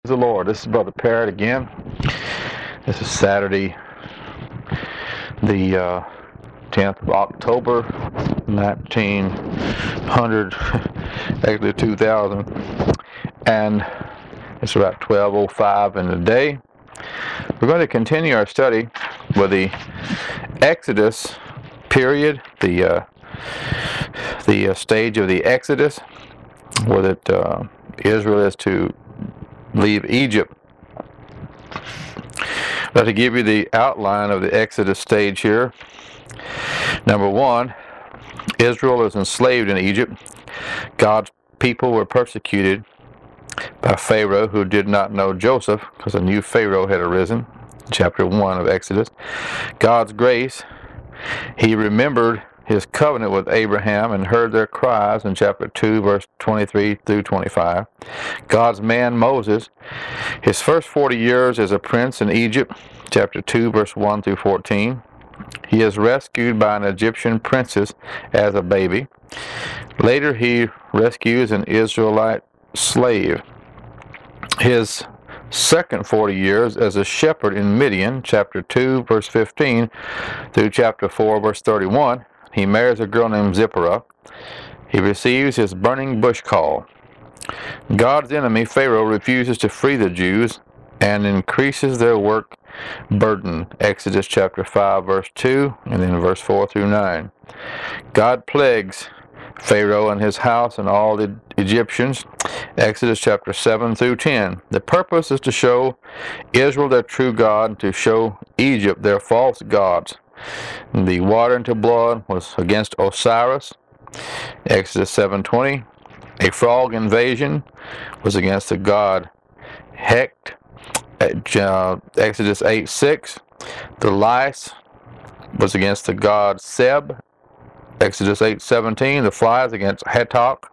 the Lord. This is Brother Parrott again. This is Saturday, the 10th of October, 1900, actually 2000, and it's about 12:05 in the day. We're going to continue our study with the Exodus period, the stage of the Exodus, where Israel is to leave Egypt. Now, to give you the outline of the Exodus stage here, number one, Israel is enslaved in Egypt. God's people were persecuted by Pharaoh, who did not know Joseph, because a new Pharaoh had arisen. Chapter 1 of Exodus. God's grace, he remembered his covenant with Abraham and heard their cries in chapter 2, verse 23 through 25. God's man Moses, his first 40 years as a prince in Egypt, chapter 2, verse 1 through 14. He is rescued by an Egyptian princess as a baby. Later he rescues an Israelite slave. His second 40 years as a shepherd in Midian, chapter 2, verse 15 through chapter 4, verse 31. He marries a girl named Zipporah. He receives his burning bush call. God's enemy, Pharaoh, refuses to free the Jews and increases their work burden. Exodus chapter 5, verse 2, and then verse 4 through 9. God plagues Pharaoh and his house and all the Egyptians. Exodus chapter 7 through 10. The purpose is to show Israel their true God, to show Egypt their false gods. The water into blood was against Osiris. Exodus 7:20. A frog invasion was against the god Hecht. Exodus 8:6. The lice was against the god Seb. Exodus 8:17. The flies against Hatcock.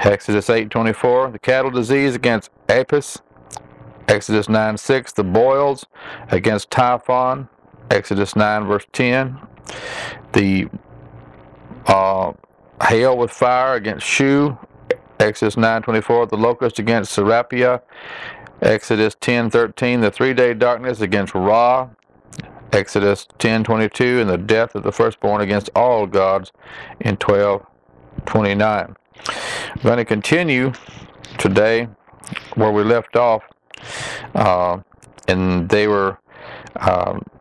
Exodus 8:24. The cattle disease against Apis. Exodus 9:6. The boils against Typhon. Exodus 9 verse 10. The hail with fire against Shu. Exodus 9:24. The locust against Serapia. Exodus 10:13. The 3-day darkness against Ra. Exodus 10:22. And the death of the firstborn against all gods in 12:29. I'm going to continue today where we left off, and they were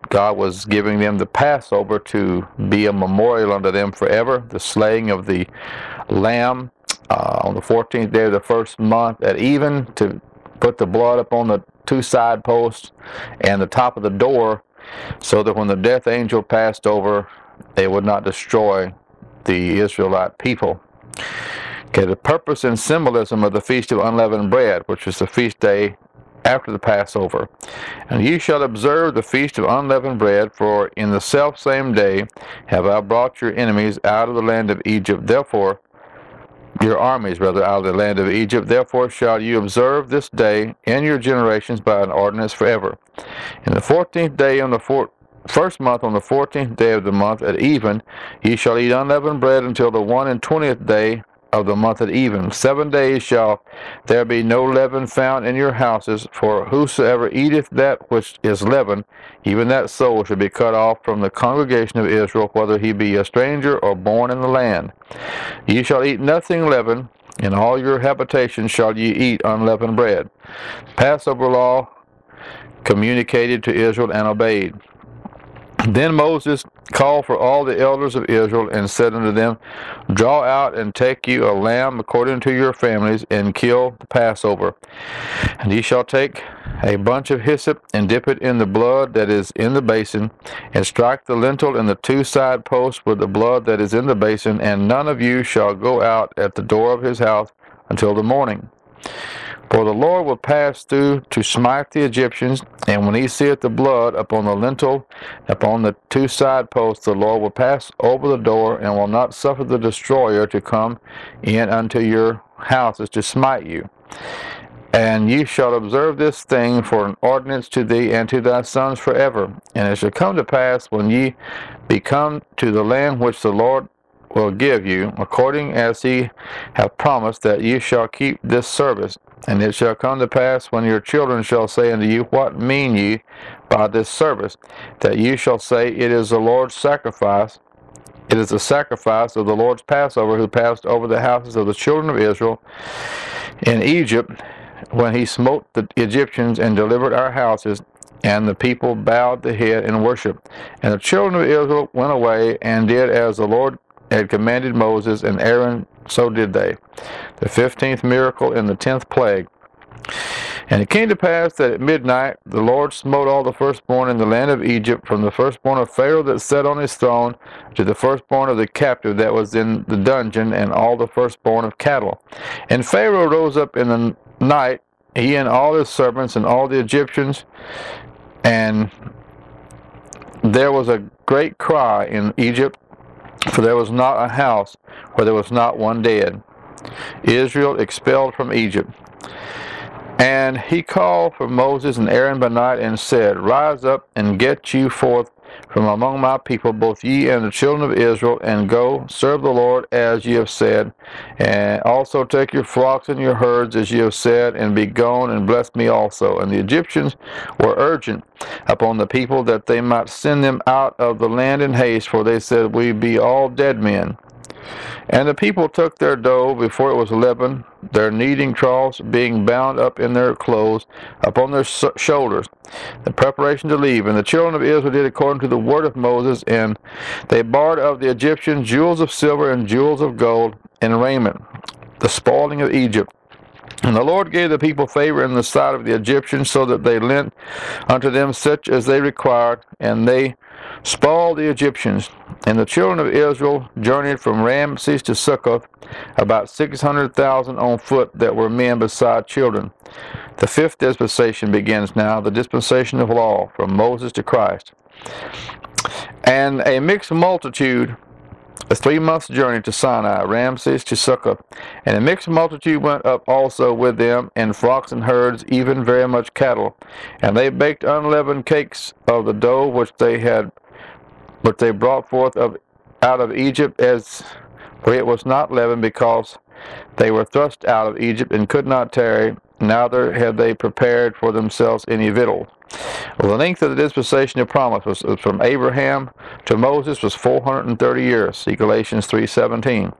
God was giving them the Passover to be a memorial unto them forever, the slaying of the lamb on the 14th day of the first month at even, to put the blood upon the 2 side posts and the top of the door, so that when the death angel passed over, they would not destroy the Israelite people. Okay, the purpose and symbolism of the Feast of Unleavened Bread, which is the feast day after the Passover. And ye shall observe the Feast of Unleavened Bread, for in the selfsame day have I brought your enemies out of the land of Egypt. Therefore, your armies, out of the land of Egypt. Therefore shall you observe this day in your generations by an ordinance forever. In the 14th day on the first month, on the 14th day of the month at even, ye shall eat unleavened bread until the 21st day of the month at even. 7 days shall there be no leaven found in your houses, for whosoever eateth that which is leavened, even that soul shall be cut off from the congregation of Israel, whether he be a stranger or born in the land. Ye shall eat nothing leavened, in all your habitations shall ye eat unleavened bread. Passover law communicated to Israel and obeyed. Then Moses called for all the elders of Israel and said unto them, Draw out and take you a lamb according to your families, and kill the Passover. And ye shall take a bunch of hyssop and dip it in the blood that is in the basin, and strike the lintel and the 2 side posts with the blood that is in the basin, and none of you shall go out at the door of his house until the morning. For the Lord will pass through to smite the Egyptians, and when he seeth the blood upon the lintel, upon the 2 side posts, the Lord will pass over the door, and will not suffer the destroyer to come in unto your houses to smite you. And ye shall observe this thing for an ordinance to thee and to thy sons forever. And it shall come to pass, when ye be come to the land which the Lord will give you, according as he hath promised, that you shall keep this service. And it shall come to pass, when your children shall say unto you, What mean ye by this service? That you shall say, It is the Lord's sacrifice. It is the sacrifice of the Lord's Passover, who passed over the houses of the children of Israel in Egypt, when he smote the Egyptians and delivered our houses. And the people bowed the head in worship. And the children of Israel went away and did as the Lord had commanded Moses and Aaron, so did they. The 15th miracle in the 10th plague. And it came to pass that at midnight the Lord smote all the firstborn in the land of Egypt, from the firstborn of Pharaoh that sat on his throne to the firstborn of the captive that was in the dungeon, and all the firstborn of cattle. And Pharaoh rose up in the night, he and all his servants and all the Egyptians, and there was a great cry in Egypt, for there was not a house where there was not one dead. Israel expelled from Egypt. And he called for Moses and Aaron by night, and said, Rise up and get you forth from among my people, both ye and the children of Israel, and go serve the Lord as ye have said. And also take your flocks and your herds as ye have said, and be gone, and bless me also. And the Egyptians were urgent upon the people that they might send them out of the land in haste, for they said, We be all dead men. And the people took their dough before it was leavened, their kneading troughs being bound up in their clothes upon their shoulders, the preparation to leave. And the children of Israel did according to the word of Moses, and they borrowed of the Egyptians jewels of silver and jewels of gold and raiment, the spoiling of Egypt. And the Lord gave the people favor in the sight of the Egyptians, so that they lent unto them such as they required, and they spoiled the Egyptians. And the children of Israel journeyed from Ramses to Succoth, about 600,000 on foot, that were men beside children. The 5th dispensation begins now, the dispensation of law, from Moses to Christ. And a mixed multitude, a 3 months' journey to Sinai, Ramses to Succoth. And a mixed multitude went up also with them, in flocks and herds, even very much cattle. And they baked unleavened cakes of the dough which they brought forth out of Egypt, for it was not leavened, because they were thrust out of Egypt, and could not tarry, neither had they prepared for themselves any victuals. Well, the length of the dispensation of promise was from Abraham to Moses was 430 years. See Galatians 3:17.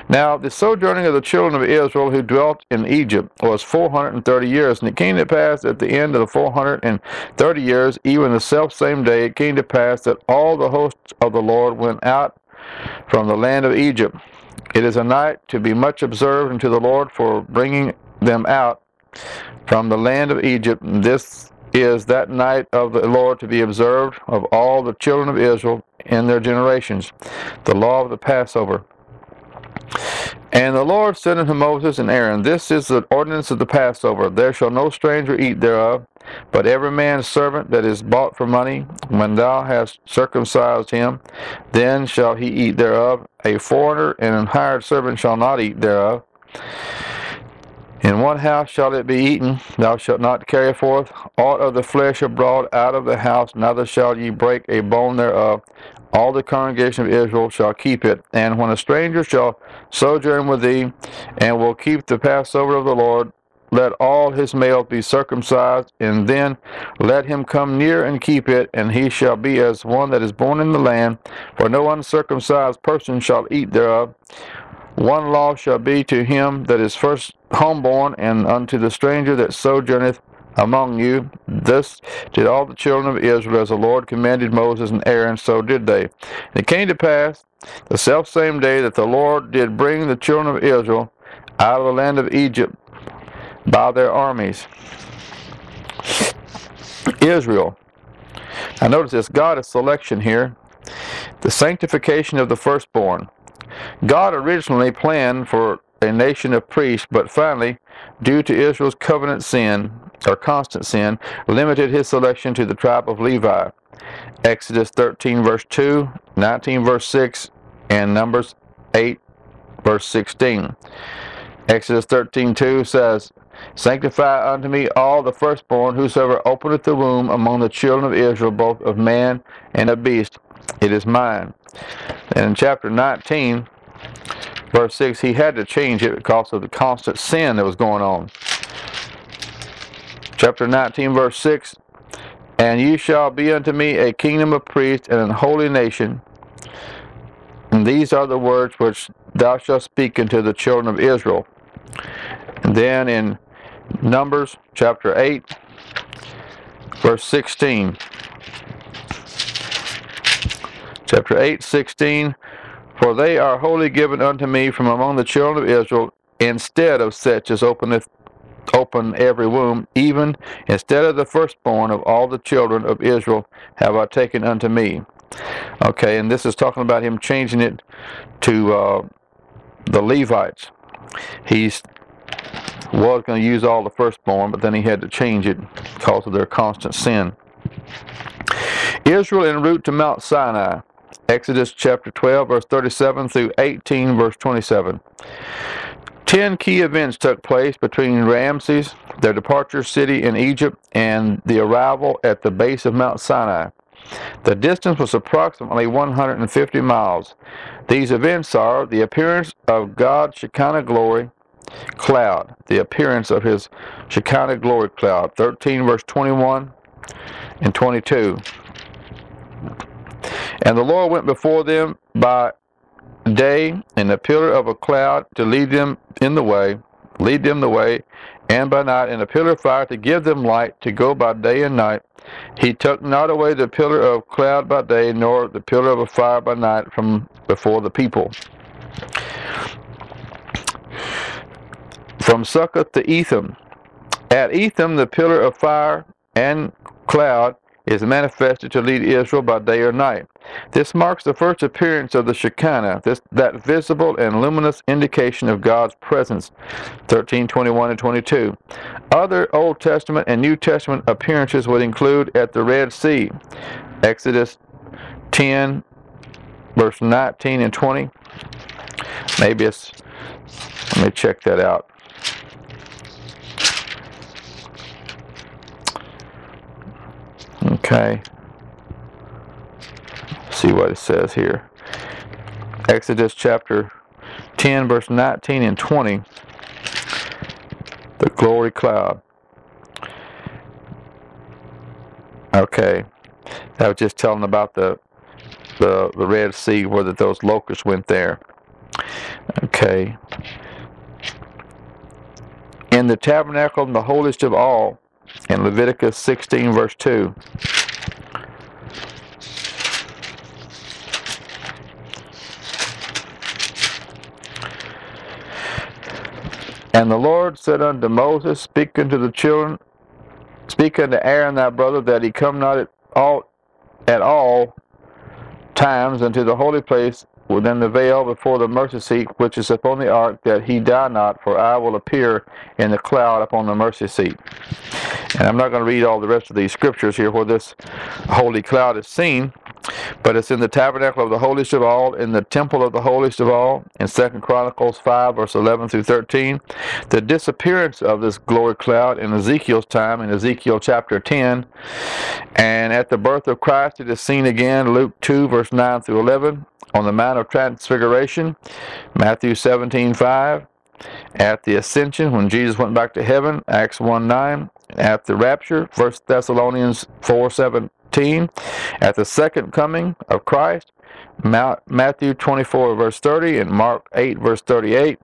Now the sojourning of the children of Israel who dwelt in Egypt was 430 years, and it came to pass at the end of the 430 years, even the selfsame day, it came to pass that all the hosts of the Lord went out from the land of Egypt. It is a night to be much observed unto the Lord for bringing them out from the land of Egypt. This is that night of the Lord to be observed of all the children of Israel in their generations, the law of the Passover. And the Lord said unto Moses and Aaron, This is the ordinance of the Passover. There shall no stranger eat thereof, but every man's servant that is bought for money, when thou hast circumcised him, then shall he eat thereof. A foreigner and an hired servant shall not eat thereof. In one house shall it be eaten. Thou shalt not carry forth aught of the flesh abroad out of the house, neither shall ye break a bone thereof. All the congregation of Israel shall keep it. And when a stranger shall sojourn with thee, and will keep the Passover of the Lord, let all his males be circumcised, and then let him come near and keep it, and he shall be as one that is born in the land, for no uncircumcised person shall eat thereof. One law shall be to him that is first homeborn, and unto the stranger that sojourneth among you. This did all the children of Israel, as the Lord commanded Moses and Aaron, so did they. And it came to pass the selfsame day that the Lord did bring the children of Israel out of the land of Egypt by their armies. Israel. Now notice this, God is selection here. The sanctification of the firstborn. God originally planned for a nation of priests, but finally, due to Israel's covenant sin, or constant sin, limited his selection to the tribe of Levi. Exodus 13 verse 2, 19 verse 6, and Numbers 8 verse 16. Exodus 13:2 says, Sanctify unto me all the firstborn, whosoever openeth the womb among the children of Israel, both of man and of beast, it is mine. And in chapter 19, Verse 6, he had to change it because of the constant sin that was going on. Chapter 19, verse 6, and ye shall be unto me a kingdom of priests and an holy nation. And these are the words which thou shalt speak unto the children of Israel. And then in Numbers chapter 8, verse 16. Chapter 8, 16. For they are wholly given unto me from among the children of Israel, instead of such as open every womb, even instead of the firstborn of all the children of Israel have I taken unto me. Okay, and this is talking about him changing it to the Levites. He was going to use all the firstborn, but then he had to change it because of their constant sin. Israel en route to Mount Sinai. Exodus chapter 12, verse 37 through 18, verse 27. 10 key events took place between Ramses, their departure city in Egypt, and the arrival at the base of Mount Sinai. The distance was approximately 150 miles. These events are the appearance of God's Shekinah glory cloud, the appearance of his Shekinah glory cloud, 13 verse 21 and 22. And the Lord went before them by day in a pillar of a cloud to lead them the way, and by night in a pillar of fire to give them light to go by day and night. He took not away the pillar of cloud by day, nor the pillar of a fire by night from before the people. From Succoth to Etham. At Etham the pillar of fire and cloud is manifested to lead Israel by day or night. This marks the first appearance of the Shekinah, that visible and luminous indication of God's presence, 13:21 and 22. Other Old Testament and New Testament appearances would include at the Red Sea, Exodus 10, verse 19 and 20. Let me check that out. Okay. See what it says here. Exodus chapter 10, verse 19 and 20. The glory cloud. Okay. I was just telling about the Red Sea, where those locusts went there. Okay. In the tabernacle in the holiest of all, in Leviticus 16, verse 2. And the Lord said unto Moses, Speak unto Aaron thy brother, that he come not at all times unto the holy place within the veil before the mercy seat which is upon the ark, that he die not, for I will appear in the cloud upon the mercy seat. And I'm not going to read all the rest of these scriptures here where this holy cloud is seen, but it's in the tabernacle of the holiest of all, in the temple of the holiest of all, in 2 Chronicles 5, verse 11 through 13. The disappearance of this glory cloud in Ezekiel's time, in Ezekiel chapter 10. And at the birth of Christ, it is seen again, Luke 2, verse 9 through 11. On the Mount of Transfiguration, Matthew 17:5. At the ascension, when Jesus went back to heaven, Acts 1:9. At the rapture, 1 Thessalonians 4:17. At the second coming of Christ, Matthew 24, verse 30, and Mark 8, verse 38.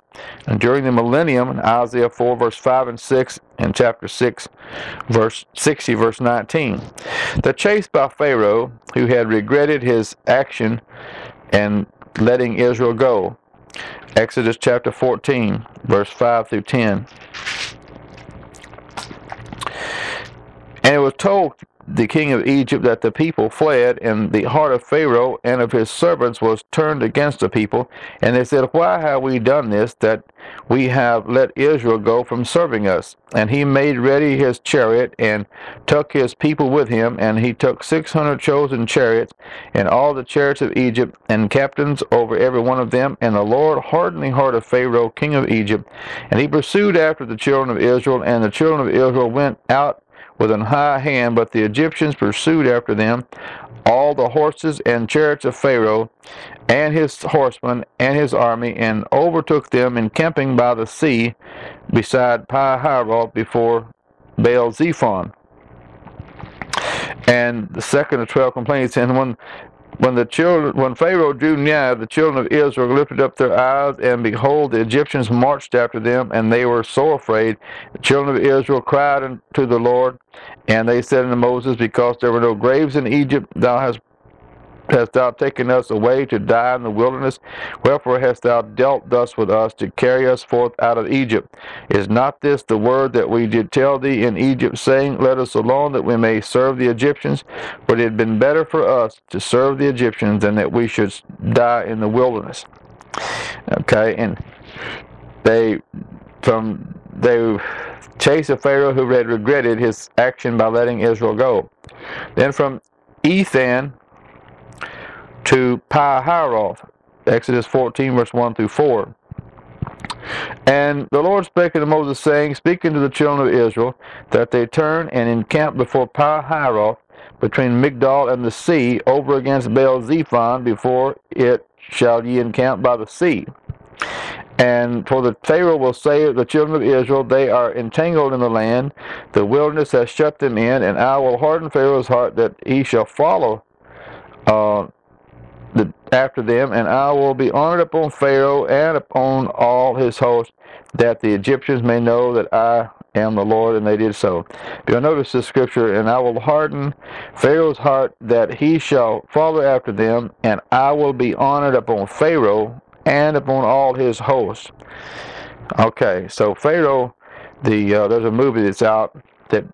And during the millennium, in Isaiah 4, verse 5 and 6, and chapter 6, verse 60, verse 19. The chase by Pharaoh, who had regretted his action and letting Israel go. Exodus chapter 14, verse 5 through 10. And it was told the king of Egypt that the people fled, and the heart of Pharaoh and of his servants was turned against the people. And they said, Why have we done this, that we have let Israel go from serving us? And he made ready his chariot, and took his people with him, and he took 600 chosen chariots, and all the chariots of Egypt, and captains over every one of them. And the Lord hardened the heart of Pharaoh, king of Egypt, and he pursued after the children of Israel, and the children of Israel went out with an high hand, but the Egyptians pursued after them all the horses and chariots of Pharaoh, and his horsemen, and his army, and overtook them encamping by the sea beside Pi-hahiroth before Baal-zephon. And the second of 12 complaints, and when Pharaoh drew nigh, the children of Israel lifted up their eyes, and behold, the Egyptians marched after them, and they were so afraid. The children of Israel cried unto the Lord, and they said unto Moses, because there were no graves in Egypt, hast thou taken us away to die in the wilderness? Wherefore hast thou dealt thus with us, to carry us forth out of Egypt? Is not this the word that we did tell thee in Egypt, saying, let us alone, that we may serve the Egyptians? For it had been better for us to serve the Egyptians than that we should die in the wilderness. Okay, and they chased a Pharaoh who had regretted his action by letting Israel go. Then from Ethan to Pi-hahiroth, Exodus 14, verse 1 through 4. And the Lord spake unto Moses, saying, speak unto the children of Israel, that they turn and encamp before Pi-hahiroth, between Migdol and the sea, over against Baal-zephon, before it shall ye encamp by the sea. And for the Pharaoh will say of the children of Israel, they are entangled in the land, the wilderness has shut them in, and I will harden Pharaoh's heart, that he shall follow after them, and I will be honored upon Pharaoh and upon all his host, that the Egyptians may know that I am the Lord. And they did so. You'll notice this scripture, and I will harden Pharaoh's heart, that he shall follow after them, and I will be honored upon Pharaoh and upon all his host. Okay, so Pharaoh, there's a movie that's out that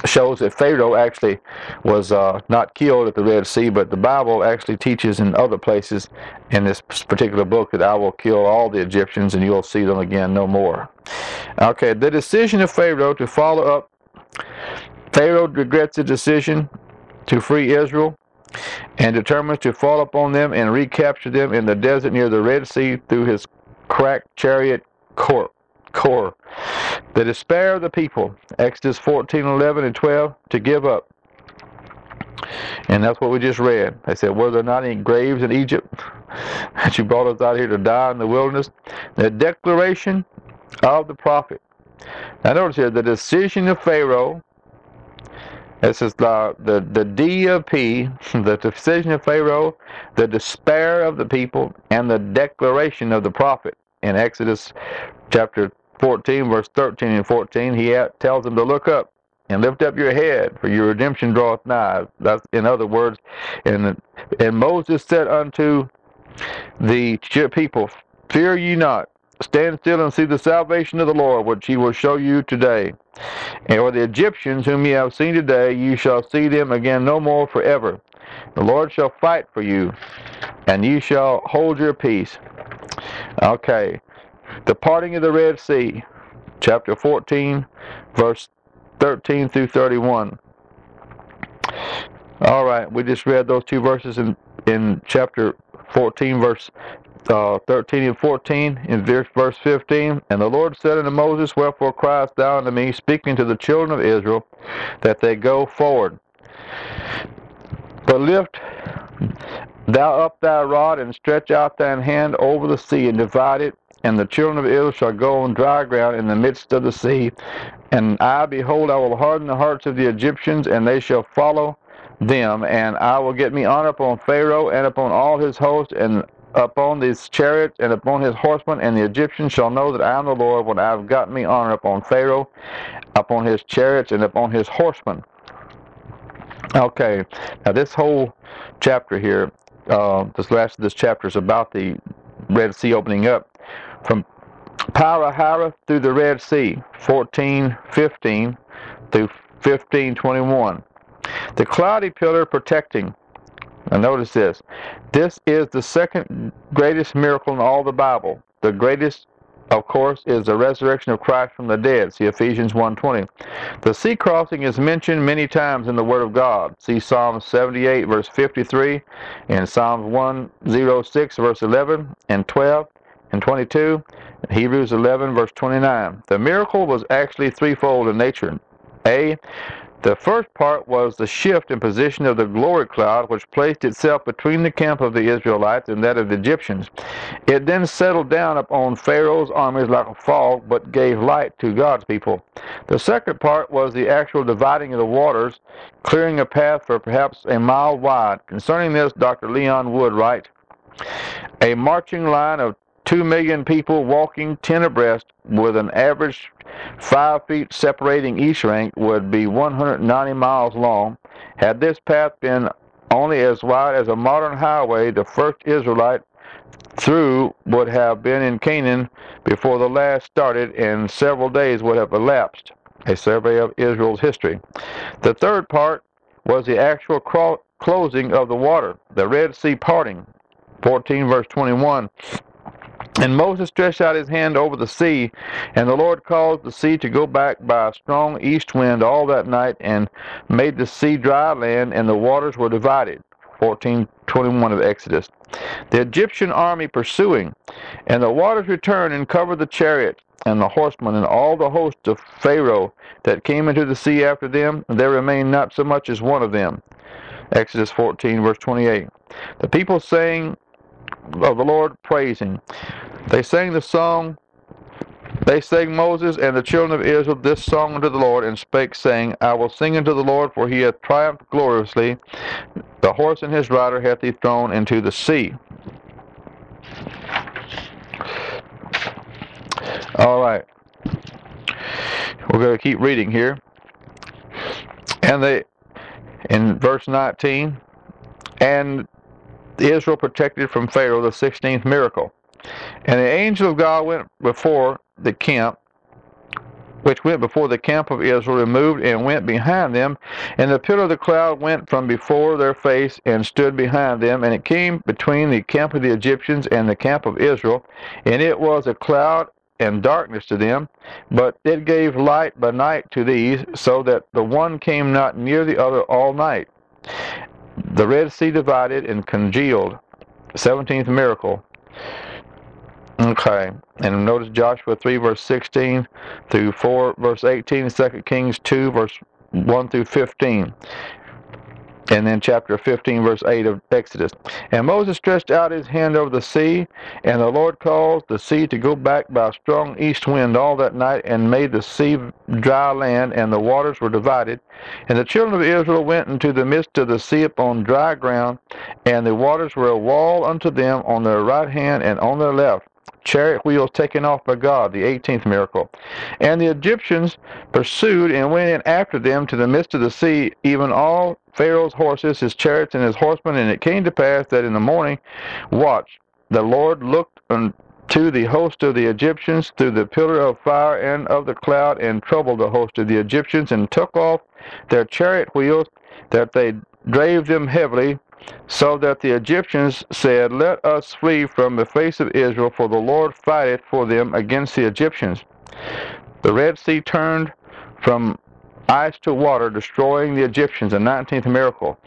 shows that Pharaoh actually was not killed at the Red Sea, but the Bible actually teaches in other places in this particular book that I will kill all the Egyptians and you'll see them again no more. Okay, the decision of Pharaoh to follow up. Pharaoh regrets the decision to free Israel and determines to fall upon them and recapture them in the desert near the Red Sea through his cracked chariot core. The despair of the people, Exodus 14, 11, and 12, to give up. And that's what we just read. They said, were there not any graves in Egypt that you brought us out here to die in the wilderness? The declaration of the prophet. Now notice here, the decision of Pharaoh. This is the D of P, the decision of Pharaoh, the despair of the people, and the declaration of the prophet. In Exodus chapter 14, verse 13 and 14, he tells them to look up and lift up your head, for your redemption draweth nigh. That's, in other words, and Moses said unto the people, fear ye not, stand still and see the salvation of the Lord, which he will show you today. And for the Egyptians whom ye have seen today, you shall see them again no more forever. The Lord shall fight for you, and ye shall hold your peace. Okay. The parting of the Red Sea, chapter 14, verse 13 through 31. All right, we just read those two verses in chapter 14, verse 13 and 14, in verse 15. And the Lord said unto Moses, wherefore criest thou unto me, speaking to the children of Israel, that they go forward? But lift thou up thy rod, and stretch out thine hand over the sea, and divide it, and the children of Israel shall go on dry ground in the midst of the sea. And I, behold, I will harden the hearts of the Egyptians, and they shall follow them. And I will get me honor upon Pharaoh and upon all his host, and upon these chariots, and upon his horsemen. And the Egyptians shall know that I am the Lord, when I have gotten me honor upon Pharaoh, upon his chariots, and upon his horsemen. Okay, now this whole chapter here, this last of this chapter is about the Red Sea opening up. From Pi-hahiroth through the Red Sea, 14:15 through 15:21. The cloudy pillar protecting. Now notice this. This is the second greatest miracle in all the Bible. The greatest, of course, is the resurrection of Christ from the dead. See Ephesians 1:20. The sea crossing is mentioned many times in the Word of God. See Psalm 78, verse 53, and Psalms 106, verse 11 and 12. And 22, Hebrews 11, verse 29. The miracle was actually threefold in nature. A, The first part was the shift in position of the glory cloud, which placed itself between the camp of the Israelites and that of the Egyptians. It then settled down upon Pharaoh's armies like a fog, but gave light to God's people. The second part was the actual dividing of the waters, clearing a path for perhaps a mile wide. Concerning this, Dr. Leon Wood writes, a marching line of 2 million people walking 10 abreast with an average 5 feet separating each rank would be 190 miles long. Had this path been only as wide as a modern highway, the first Israelite through would have been in Canaan before the last started, and several days would have elapsed. A survey of Israel's history. The third part was the actual closing of the water, the Red Sea parting. 14 verse 21. And Moses stretched out his hand over the sea, and the Lord caused the sea to go back by a strong east wind all that night, and made the sea dry land, and the waters were divided. 14:21 of Exodus. The Egyptian army pursuing, and the waters returned and covered the chariot and the horsemen and all the host of Pharaoh that came into the sea after them, and there remained not so much as one of them. Exodus 14 verse 28. The people sang of the Lord praising. They sang Moses and the children of Israel this song unto the Lord, and spake, saying, I will sing unto the Lord, for he hath triumphed gloriously. The horse and his rider hath he thrown into the sea. All right. We're going to keep reading here. And in verse 19, and Israel protected from Pharaoh, the 16th miracle. And the angel of God went before the camp, which went before the camp of Israel, removed and went behind them. And the pillar of the cloud went from before their face and stood behind them. And it came between the camp of the Egyptians and the camp of Israel. And it was a cloud and darkness to them, but it gave light by night to these, so that the one came not near the other all night. The Red Sea divided and congealed. 17th miracle. Okay, and notice Joshua 3 verse 16 through 4 verse 18, 2 Kings 2 verse 1 through 15, and then chapter 15 verse 8 of Exodus. And Moses stretched out his hand over the sea, and the Lord caused the sea to go back by a strong east wind all that night, and made the sea dry land, and the waters were divided. And the children of Israel went into the midst of the sea upon dry ground, and the waters were a wall unto them on their right hand and on their left. Chariot wheels taken off by God, the 18th miracle. And the Egyptians pursued and went in after them to the midst of the sea, even all Pharaoh's horses, his chariots, and his horsemen. And it came to pass that in the morning watch the Lord looked unto the host of the Egyptians through the pillar of fire and of the cloud, and troubled the host of the Egyptians, and took off their chariot wheels, that they drave them heavily, so that the Egyptians said, Let us flee from the face of Israel, for the Lord fighteth for them against the Egyptians. The Red Sea turned from ice to water, destroying the Egyptians, the 19th miracle.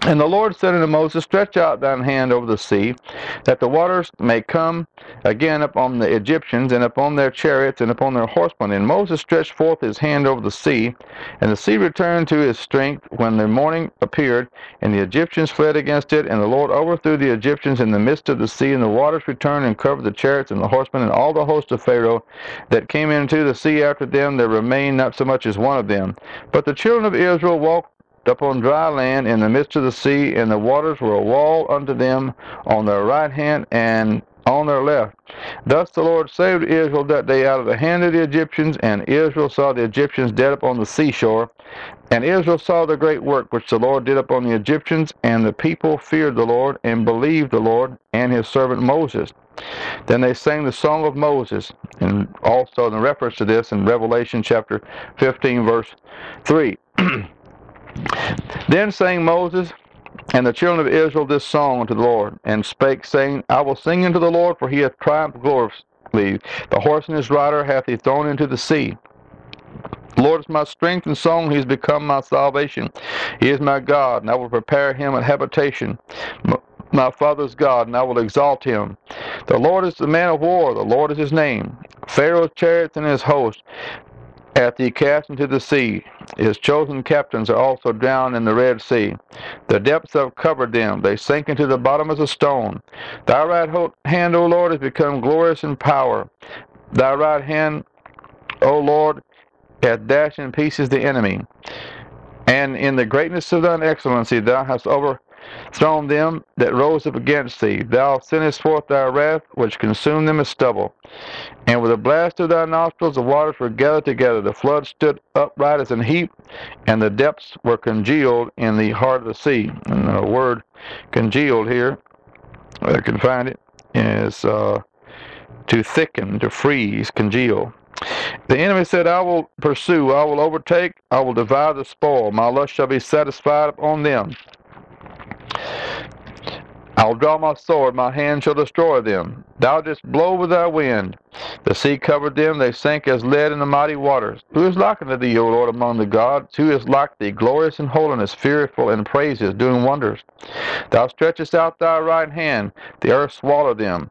And the Lord said unto Moses, Stretch out thine hand over the sea, that the waters may come again upon the Egyptians, and upon their chariots, and upon their horsemen. And Moses stretched forth his hand over the sea, and the sea returned to his strength when the morning appeared, and the Egyptians fled against it. And the Lord overthrew the Egyptians in the midst of the sea, and the waters returned and covered the chariots and the horsemen, and all the host of Pharaoh that came into the sea after them. There remained not so much as one of them. But the children of Israel walked upon dry land in the midst of the sea, and the waters were a wall unto them on their right hand and on their left. Thus the Lord saved Israel that day out of the hand of the Egyptians, and Israel saw the Egyptians dead upon the seashore. And Israel saw the great work which the Lord did upon the Egyptians, and the people feared the Lord, and believed the Lord and his servant Moses. Then they sang the song of Moses, and also in reference to this in Revelation chapter 15 verse 3. Then sang Moses and the children of Israel this song unto the Lord, and spake, saying, I will sing unto the Lord, for he hath triumphed gloriously. The horse and his rider hath he thrown into the sea. The Lord is my strength and song, he is become my salvation. He is my God, and I will prepare him an habitation. My father's God, and I will exalt him. The Lord is the man of war, the Lord is his name. Pharaoh's chariots and his host. hath he cast into the sea. His chosen captains are also drowned in the Red Sea. The depths have covered them. They sink into the bottom as a stone. Thy right hand, O Lord, has become glorious in power. Thy right hand, O Lord, hath dashed in pieces the enemy. And in the greatness of thine excellency thou hast overthrown them that rose up against thee. Thou sendest forth thy wrath, which consumed them as stubble. And with a blast of thy nostrils the waters were gathered together. The flood stood upright as an heap, and the depths were congealed in the heart of the sea. And the word congealed here, I can find it, is to thicken, to freeze, congeal. The enemy said, I will pursue, I will overtake, I will divide the spoil. My lust shall be satisfied upon them. I will draw my sword, my hand shall destroy them. Thou didst blow with thy wind. The sea covered them, they sank as lead in the mighty waters. Who is like unto thee, O Lord, among the gods? Who is like thee, glorious in holiness, fearful in praises, doing wonders? Thou stretchest out thy right hand, the earth swallowed them.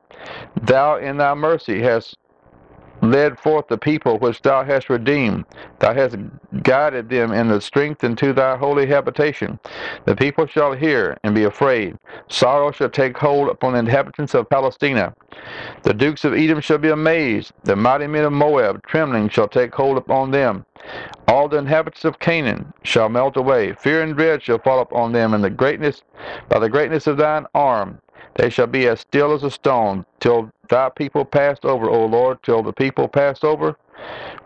Thou in thy mercy hast led forth the people which thou hast redeemed. Thou hast guided them in the strength into thy holy habitation. The people shall hear and be afraid. Sorrow shall take hold upon the inhabitants of Palestina. The dukes of Edom shall be amazed. The mighty men of Moab, trembling, shall take hold upon them. All the inhabitants of Canaan shall melt away. Fear and dread shall fall upon them, and by the greatness of thine arm. They shall be as still as a stone, till thy people pass over, O Lord, till the people pass over,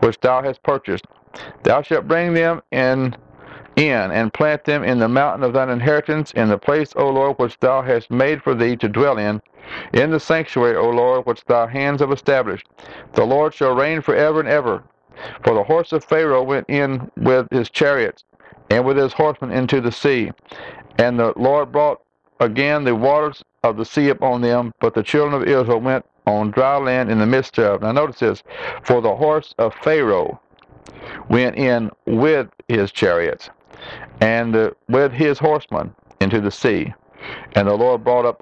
which thou hast purchased. Thou shalt bring them in and plant them in the mountain of thine inheritance, in the place, O Lord, which thou hast made for thee to dwell in the sanctuary, O Lord, which thy hands have established. The Lord shall reign forever and ever. For the horse of Pharaoh went in with his chariots, and with his horsemen into the sea. And the Lord brought again the waters of the sea upon them, but the children of Israel went on dry land in the midst of. Now notice this, for the horse of Pharaoh went in with his chariots, and with his horsemen into the sea. And the Lord brought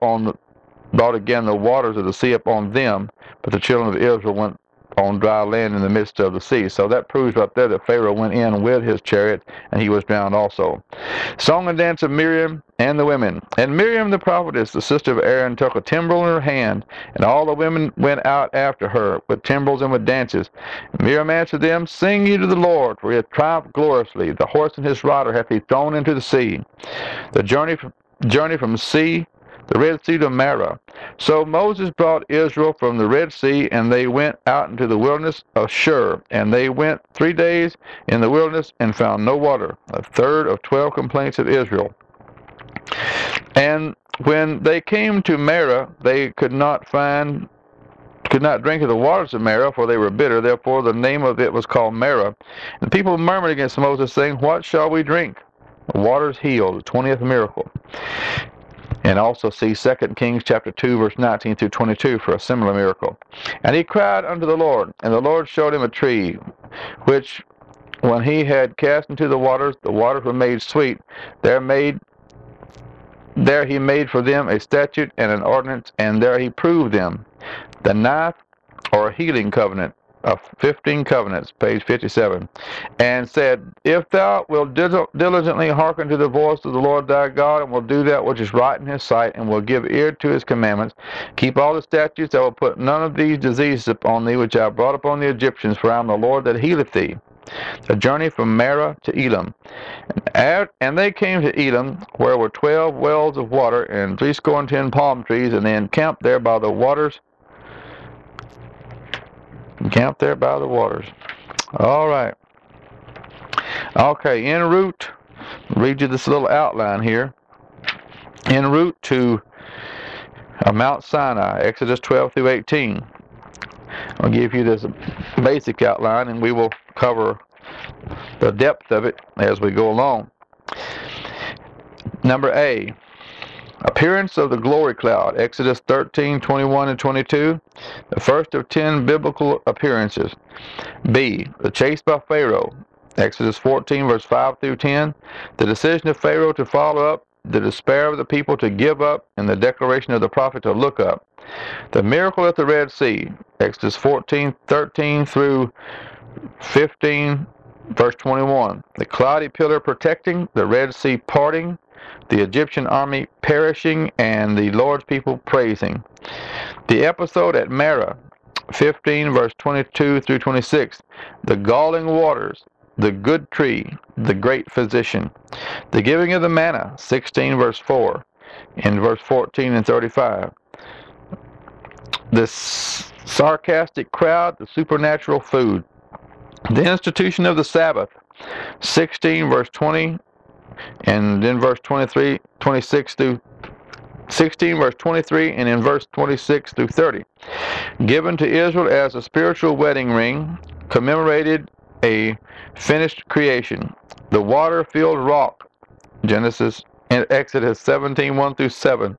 again the waters of the sea upon them, but the children of Israel went on dry land in the midst of the sea. So that proves right there that Pharaoh went in with his chariot, and he was drowned also. Song and dance of Miriam and the women. And Miriam the prophetess, the sister of Aaron, took a timbrel in her hand, and all the women went out after her with timbrels and with dances. And Miriam answered them, Sing ye to the Lord, for he hath triumphed gloriously. The horse and his rider hath he thrown into the sea. The journey from the Red Sea to Marah. So Moses brought Israel from the Red Sea, and they went out into the wilderness of Shur. And they went 3 days in the wilderness and found no water. A third of 12 complaints of Israel. And when they came to Marah, they could not drink of the waters of Marah, for they were bitter. Therefore the name of it was called Marah. And the people murmured against Moses, saying, What shall we drink? The waters healed, the 20th miracle. And also see 2 Kings chapter 2, verse 19 through 22 for a similar miracle. And he cried unto the Lord, and the Lord showed him a tree, which when he had cast into the waters were made sweet. There he made for them a statute and an ordinance, and there he proved them. The ninth, or healing covenant, of 15 covenants, page 57, and said, If thou wilt diligently hearken to the voice of the Lord thy God, and will do that which is right in his sight, and will give ear to his commandments, keep all the statutes, I will put none of these diseases upon thee, which I brought upon the Egyptians, for I am the Lord that healeth thee. The journey from Marah to Elim. And they came to Elim, where were 12 wells of water, and 70 palm trees, and they encamped there by the waters. All right. Okay, en route, I'll read you this little outline here. En route to Mount Sinai, Exodus 12 through 18. I'll give you this basic outline, and we will cover the depth of it as we go along. Number A, appearance of the glory cloud, Exodus 13, 21 and 22, the first of 10 biblical appearances. B, the chase by Pharaoh, Exodus 14, verse 5 through 10, the decision of Pharaoh to follow up, the despair of the people to give up, and the declaration of the prophet to look up. The miracle at the Red Sea, Exodus 14, 13 through 15, verse 21. The cloudy pillar protecting, the Red Sea parting, the Egyptian army perishing, and the Lord's people praising. The episode at Marah, 15, verse 22 through 26. The galling waters, the good tree, the great physician. The giving of the manna, 16, verse 4, and verse 14 and 35. The sarcastic crowd, the supernatural food. The institution of the Sabbath, 16, verse 20, and then verse 23, 26 through 16, verse 23, and in verse 26 through 30. Given to Israel as a spiritual wedding ring, commemorated a finished creation. The water-filled rock, Genesis and Exodus 17, 1 through 7.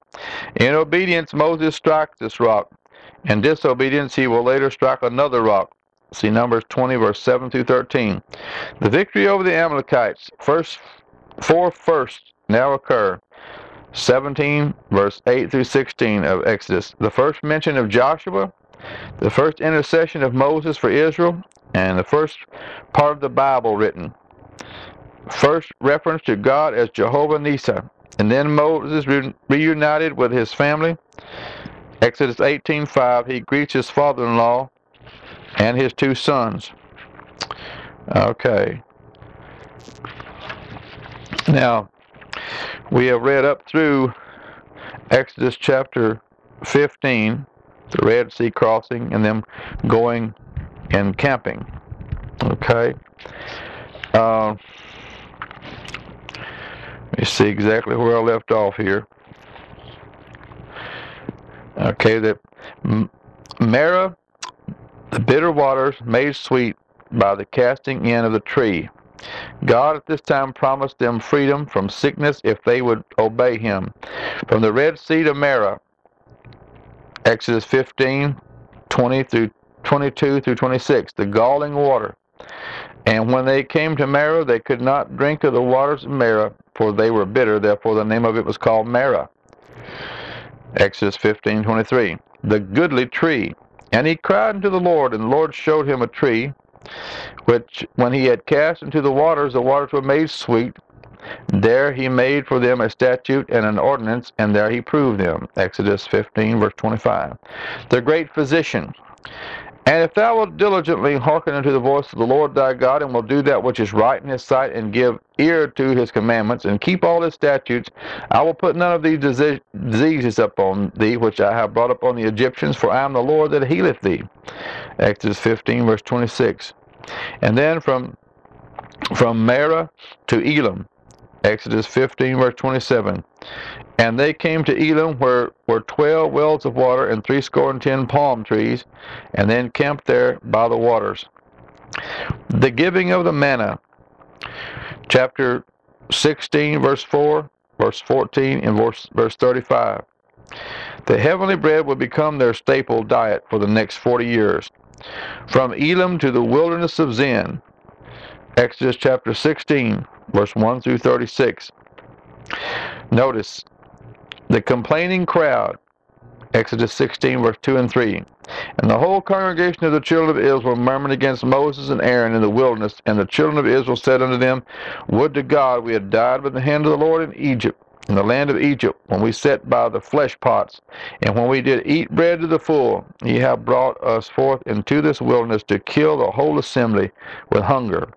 In obedience, Moses strikes this rock. In disobedience, he will later strike another rock. See Numbers 20, verse 7 through 13. The victory over the Amalekites, four firsts now occur. 17, verse 8 through 16 of Exodus. The first mention of Joshua, the first intercession of Moses for Israel, and the first part of the Bible written. First reference to God as Jehovah Nissi, and then Moses reunited with his family. Exodus 18:5, he greets his father-in-law and his two sons. Okay. Now, we have read up through Exodus chapter 15, the Red Sea crossing, and them going and camping. Okay. Let me see exactly where I left off here. Okay, that Marah, the bitter waters made sweet by the casting in of the tree. God at this time promised them freedom from sickness if they would obey him. From the Red Sea to Marah, Exodus 15, 20 through 22 through 26, the galling water. And when they came to Marah, they could not drink of the waters of Marah, for they were bitter. Therefore the name of it was called Marah. Exodus 15:23, the goodly tree. And he cried unto the Lord, and the Lord showed him a tree, which when he had cast into the waters were made sweet. There he made for them a statute and an ordinance, and there he proved them. Exodus 15, verse 25. The great physician. And if thou wilt diligently hearken unto the voice of the Lord thy God, and will do that which is right in his sight, and give ear to his commandments, and keep all his statutes, I will put none of these diseases upon thee, which I have brought upon the Egyptians, for I am the Lord that healeth thee. Exodus 15, verse 26. And then from Marah to Elim, Exodus 15, verse 27. And they came to Elim, where were 12 wells of water and 70 palm trees, and then camped there by the waters. The giving of the manna, chapter 16, verse 4, verse 14, and verse 35. The heavenly bread would become their staple diet for the next 40 years. From Elim to the wilderness of Zin, Exodus chapter 16, verse 1 through 36. Notice the complaining crowd, Exodus 16, verse 2 and 3. And the whole congregation of the children of Israel murmured against Moses and Aaron in the wilderness. And the children of Israel said unto them, Would to God we had died by the hand of the Lord in Egypt, in the land of Egypt, when we sat by the flesh pots, and when we did eat bread to the full. Ye have brought us forth into this wilderness to kill the whole assembly with hunger.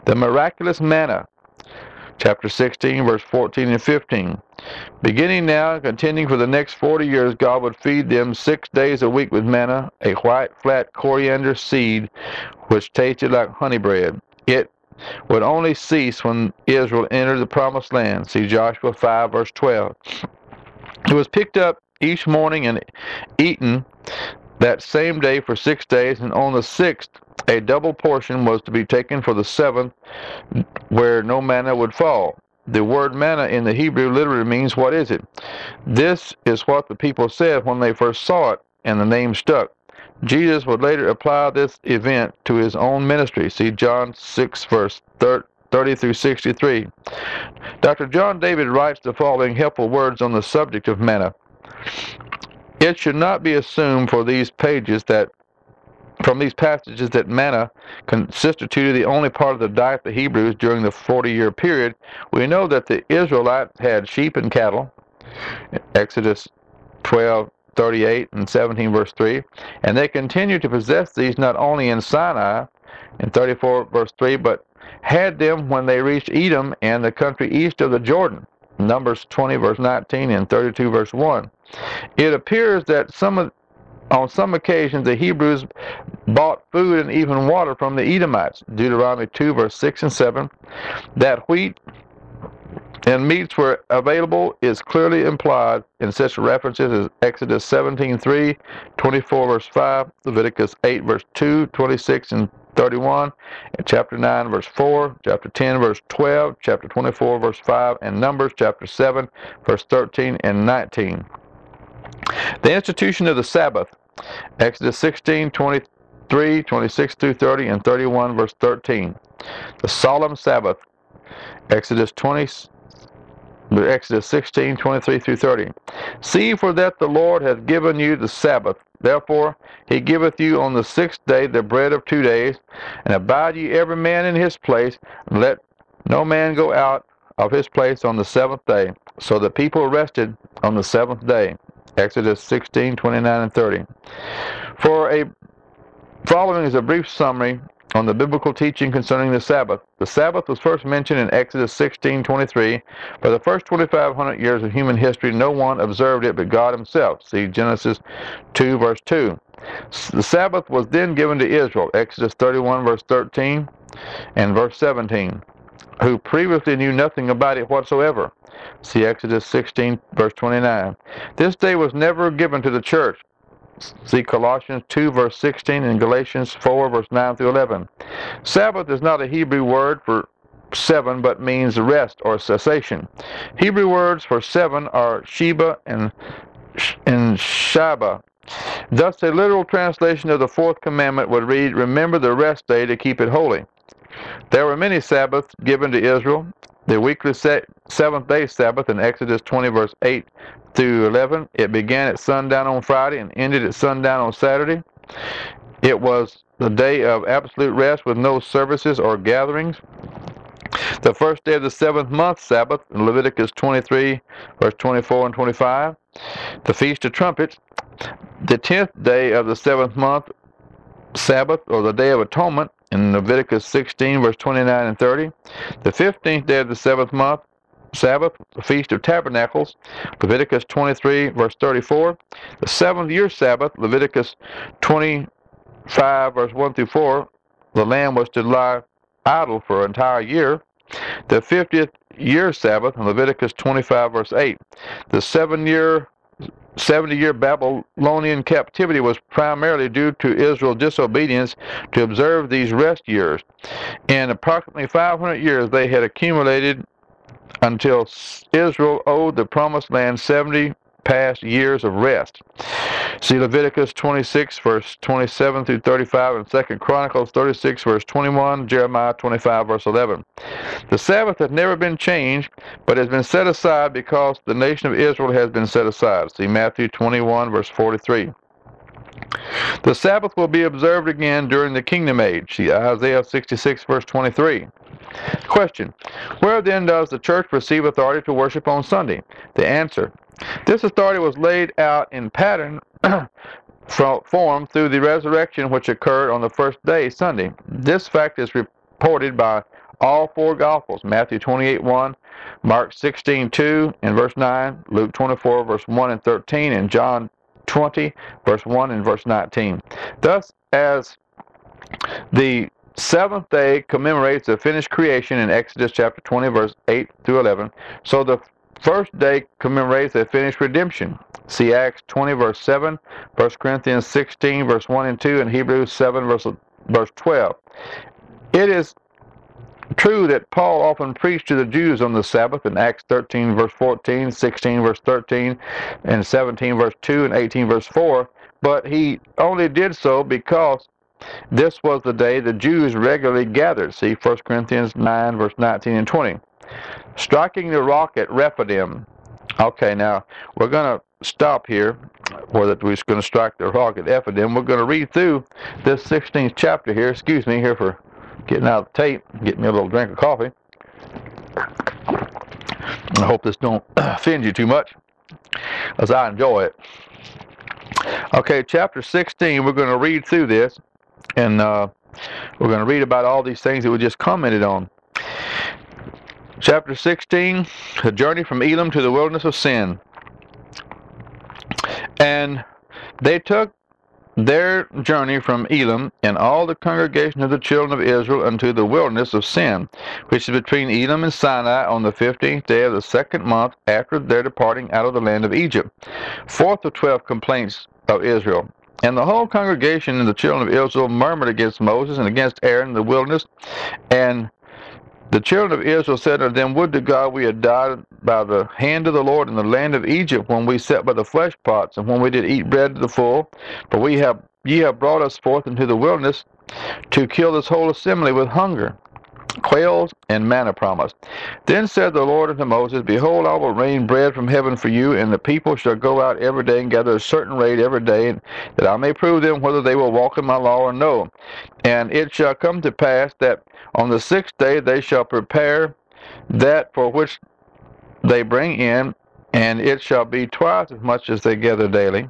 The miraculous manna, chapter 16, verse 14 and 15. Beginning now and continuing for the next 40 years, God would feed them 6 days a week with manna, a white, flat coriander seed, which tasted like honey bread. It would only cease when Israel entered the promised land. See Joshua 5, verse 12. It was picked up each morning and eaten that same day for 6 days, and on the 6th, a double portion was to be taken for the 7th, where no manna would fall. The word manna in the Hebrew literally means, what is it? This is what the people said when they first saw it, and the name stuck. Jesus would later apply this event to his own ministry. See John 6, verse 30 through 63. Dr. John David writes the following helpful words on the subject of manna. It should not be assumed for these pages that from these passages that manna constituted the only part of the diet of the Hebrews during the 40-year period, we know that the Israelites had sheep and cattle, Exodus 12:38 and 17 verse 3, and they continued to possess these not only in Sinai in 34 verse 3, but had them when they reached Edom and the country east of the Jordan, Numbers 20 verse 19 and 32 verse 1. It appears that on some occasions the Hebrews bought food and even water from the Edomites, Deuteronomy 2 verse 6 and 7. That wheat and meats were available is clearly implied in such references as Exodus 17:3, 24 verse 5, Leviticus 8 verse 2, 26 and 31, and chapter 9 verse 4, chapter 10 verse 12, chapter 24 verse 5, and Numbers chapter 7 verse 13 and 19. The institution of the Sabbath, Exodus 16:23, 26 through 30, and 31 verse 13. The solemn Sabbath, Exodus 16:23 through 30. See, for that the Lord hath given you the Sabbath. Therefore he giveth you on the 6th day the bread of 2 days, and abide ye every man in his place, and let no man go out of his place on the 7th day. So the people rested on the 7th day. Exodus 16:29 and 30. Following is a brief summary on the biblical teaching concerning the Sabbath. The Sabbath was first mentioned in Exodus 16:23. For the first 2,500 years of human history, no one observed it but God himself. See Genesis 2 verse 2. The Sabbath was then given to Israel, Exodus 31 verse 13 and verse 17, who previously knew nothing about it whatsoever. See Exodus 16 verse 29. This day was never given to the church. See Colossians 2 verse 16 and Galatians 4 verse 9 through 11. Sabbath is not a Hebrew word for 7, but means rest or cessation. Hebrew words for 7 are Sheba and Shabbat. Thus a literal translation of the 4th commandment would read, remember the rest day to keep it holy. There were many Sabbaths given to Israel. The weekly 7th-day Sabbath in Exodus 20 verse 8 through 11. It began at sundown on Friday and ended at sundown on Saturday. It was the day of absolute rest with no services or gatherings. The first day of the 7th month Sabbath in Leviticus 23 verse 24 and 25. The Feast of Trumpets. The 10th day of the 7th month Sabbath, or the Day of Atonement, in Leviticus 16 verse 29 and 30. The 15th day of the 7th month Sabbath, the Feast of Tabernacles, Leviticus 23 verse 34. The 7th year Sabbath, Leviticus 25 verse 1 through 4. The lamb was to lie idle for an entire year. The 50th year Sabbath, Leviticus 25 verse 8. The 70-year Babylonian captivity was primarily due to Israel's disobedience to observe these rest years. In approximately 500 years, they had accumulated until Israel owed the promised land 70 past years of rest. See Leviticus 26 verse 27 through 35 and 2 Chronicles 36 verse 21, Jeremiah 25 verse 11. The Sabbath has never been changed, but has been set aside because the nation of Israel has been set aside. See Matthew 21 verse 43. The Sabbath will be observed again during the Kingdom Age. See Isaiah 66 verse 23. Question: where then does the church receive authority to worship on Sunday? The answer: this authority was laid out in pattern form through the resurrection which occurred on the first day, Sunday. This fact is reported by all 4 Gospels: Matthew 28:1, Mark 16:2 and verse 9, Luke 24 verse 1 and 13, and John 20 verse 1 and verse 19. Thus, as the 7th day commemorates the finished creation in Exodus chapter 20 verse 8 through 11, so the first day commemorates a finished redemption. See Acts 20 verse 7, 1 Corinthians 16 verse 1 and 2, and Hebrews 7 verse 12. It is true that Paul often preached to the Jews on the Sabbath in Acts 13 verse 14, 16 verse 13, and 17 verse 2, and 18 verse 4, but he only did so because this was the day the Jews regularly gathered. See 1 Corinthians 9 verse 19 and 20. Striking the rock at Rephidim. Okay, now we're going to stop here, where that we're just going to strike the rock at Ephedim. We're going to read through this 16th chapter here. Excuse me here for getting out the tape, getting me a little drink of coffee. I hope this don't offend you too much, as I enjoy it. Okay, chapter 16, we're going to read through this, and we're going to read about all these things that we just commented on. Chapter 16, the journey from Elim to the wilderness of Sin. And they took their journey from Elim and all the congregation of the children of Israel unto the wilderness of Sin, which is between Elim and Sinai, on the 15th day of the 2nd month after their departing out of the land of Egypt. Fourth of 12 complaints of Israel. And the whole congregation and the children of Israel murmured against Moses and against Aaron in the wilderness. And the children of Israel said unto them, Would to God we had died by the hand of the Lord in the land of Egypt, when we sat by the flesh pots, and when we did eat bread to the full. For ye have brought us forth into the wilderness to kill this whole assembly with hunger. Quails and manna promised. Then said the Lord unto Moses, Behold, I will rain bread from heaven for you, and the people shall go out every day and gather a certain rate every day, that I may prove them whether they will walk in my law or no. And it shall come to pass that on the 6th day they shall prepare that for which they bring in, and it shall be twice as much as they gather daily.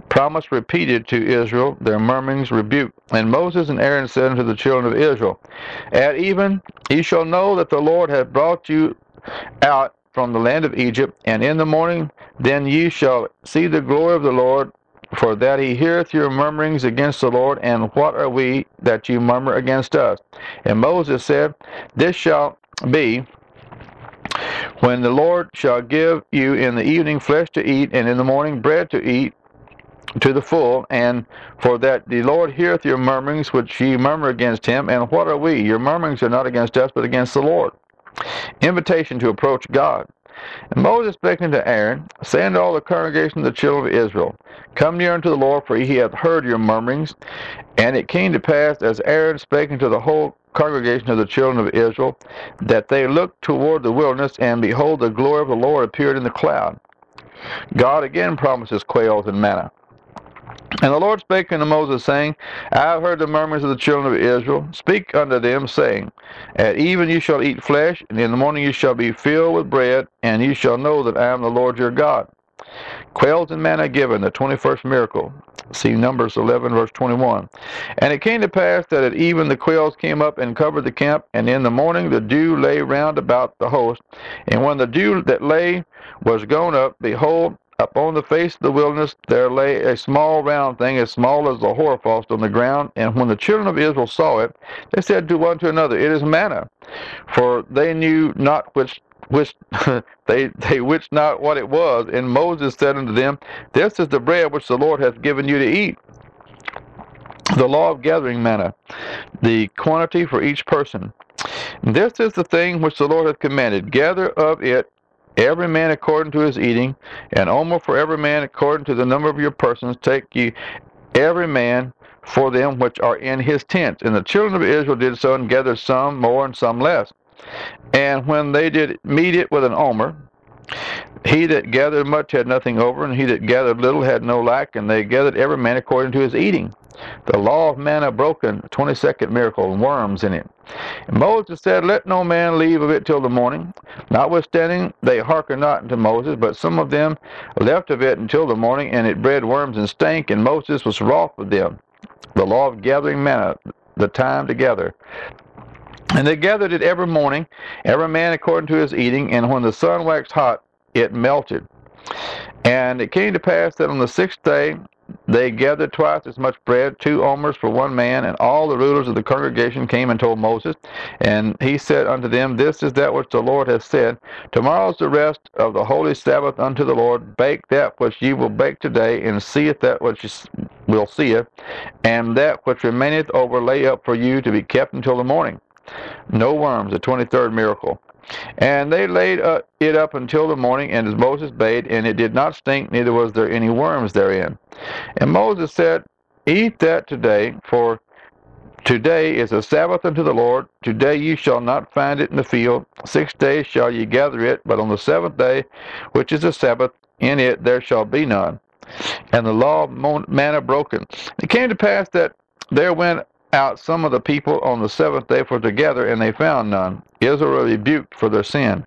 Promise repeated to Israel, their murmurings rebuked. And Moses and Aaron said unto the children of Israel, At even ye shall know that the Lord hath brought you out from the land of Egypt, and in the morning then ye shall see the glory of the Lord, for that he heareth your murmurings against the Lord. And what are we that you murmur against us? And Moses said, This shall be when the Lord shall give you in the evening flesh to eat, and in the morning bread to eat to the full, and for that the Lord heareth your murmurings which ye murmur against him. And what are we? Your murmurings are not against us, but against the Lord. Invitation to approach God. And Moses spake unto Aaron, saying unto all the congregation of the children of Israel, Come near unto the Lord, for he hath heard your murmurings. And it came to pass, as Aaron spake unto the whole congregation of the children of Israel, that they looked toward the wilderness, and behold, the glory of the Lord appeared in the cloud. God again promises quails and manna. And the Lord spake unto Moses, saying, I have heard the murmurs of the children of Israel. Speak unto them, saying, At even you shall eat flesh, and in the morning you shall be filled with bread, and you shall know that I am the Lord your God. Quails and manna given, the 21st miracle. See Numbers 11, verse 21. And it came to pass that at even the quails came up and covered the camp, and in the morning the dew lay round about the host. And when the dew that lay was gone up, behold, upon the face of the wilderness there lay a small round thing, as small as the hoarfrost on the ground. And when the children of Israel saw it, they said to one to another, It is manna. For they knew not which they wist not what it was. And Moses said unto them, This is the bread which the Lord hath given you to eat. The law of gathering manna, the quantity for each person. This is the thing which the Lord hath commanded. Gather of it every man according to his eating, and omer for every man according to the number of your persons. Take ye every man for them which are in his tents. And the children of Israel did so, and gathered some more and some less. And when they did meet it with an omer, he that gathered much had nothing over, and he that gathered little had no lack, and they gathered every man according to his eating. The law of manna broken, 22nd miracle, worms in it. And Moses said, Let no man leave of it till the morning. Notwithstanding, they hearkened not unto Moses, but some of them left of it until the morning, and it bred worms and stank, and Moses was wroth with them. The law of gathering manna, the time to gather. And they gathered it every morning, every man according to his eating, and when the sun waxed hot, it melted. And it came to pass that on the 6th day they gathered twice as much bread, 2 omers for one man. And all the rulers of the congregation came and told Moses. And he said unto them, This is that which the Lord hath said. Tomorrow is the rest of the holy Sabbath unto the Lord. Bake that which ye will bake today, and seeth that which ye will seeth, and that which remaineth over lay up for you to be kept until the morning. No worms, the 23rd miracle. And they laid it up until the morning, and as Moses bade, and it did not stink, neither was there any worms therein. And Moses said, Eat that today, for today is a Sabbath unto the Lord. Today ye shall not find it in the field. 6 days shall ye gather it, but on the 7th day, which is the Sabbath, in it there shall be none. And the law of manna broken. It came to pass that there went out some of the people on the seventh day for together, and they found none. Israel were rebuked for their sin.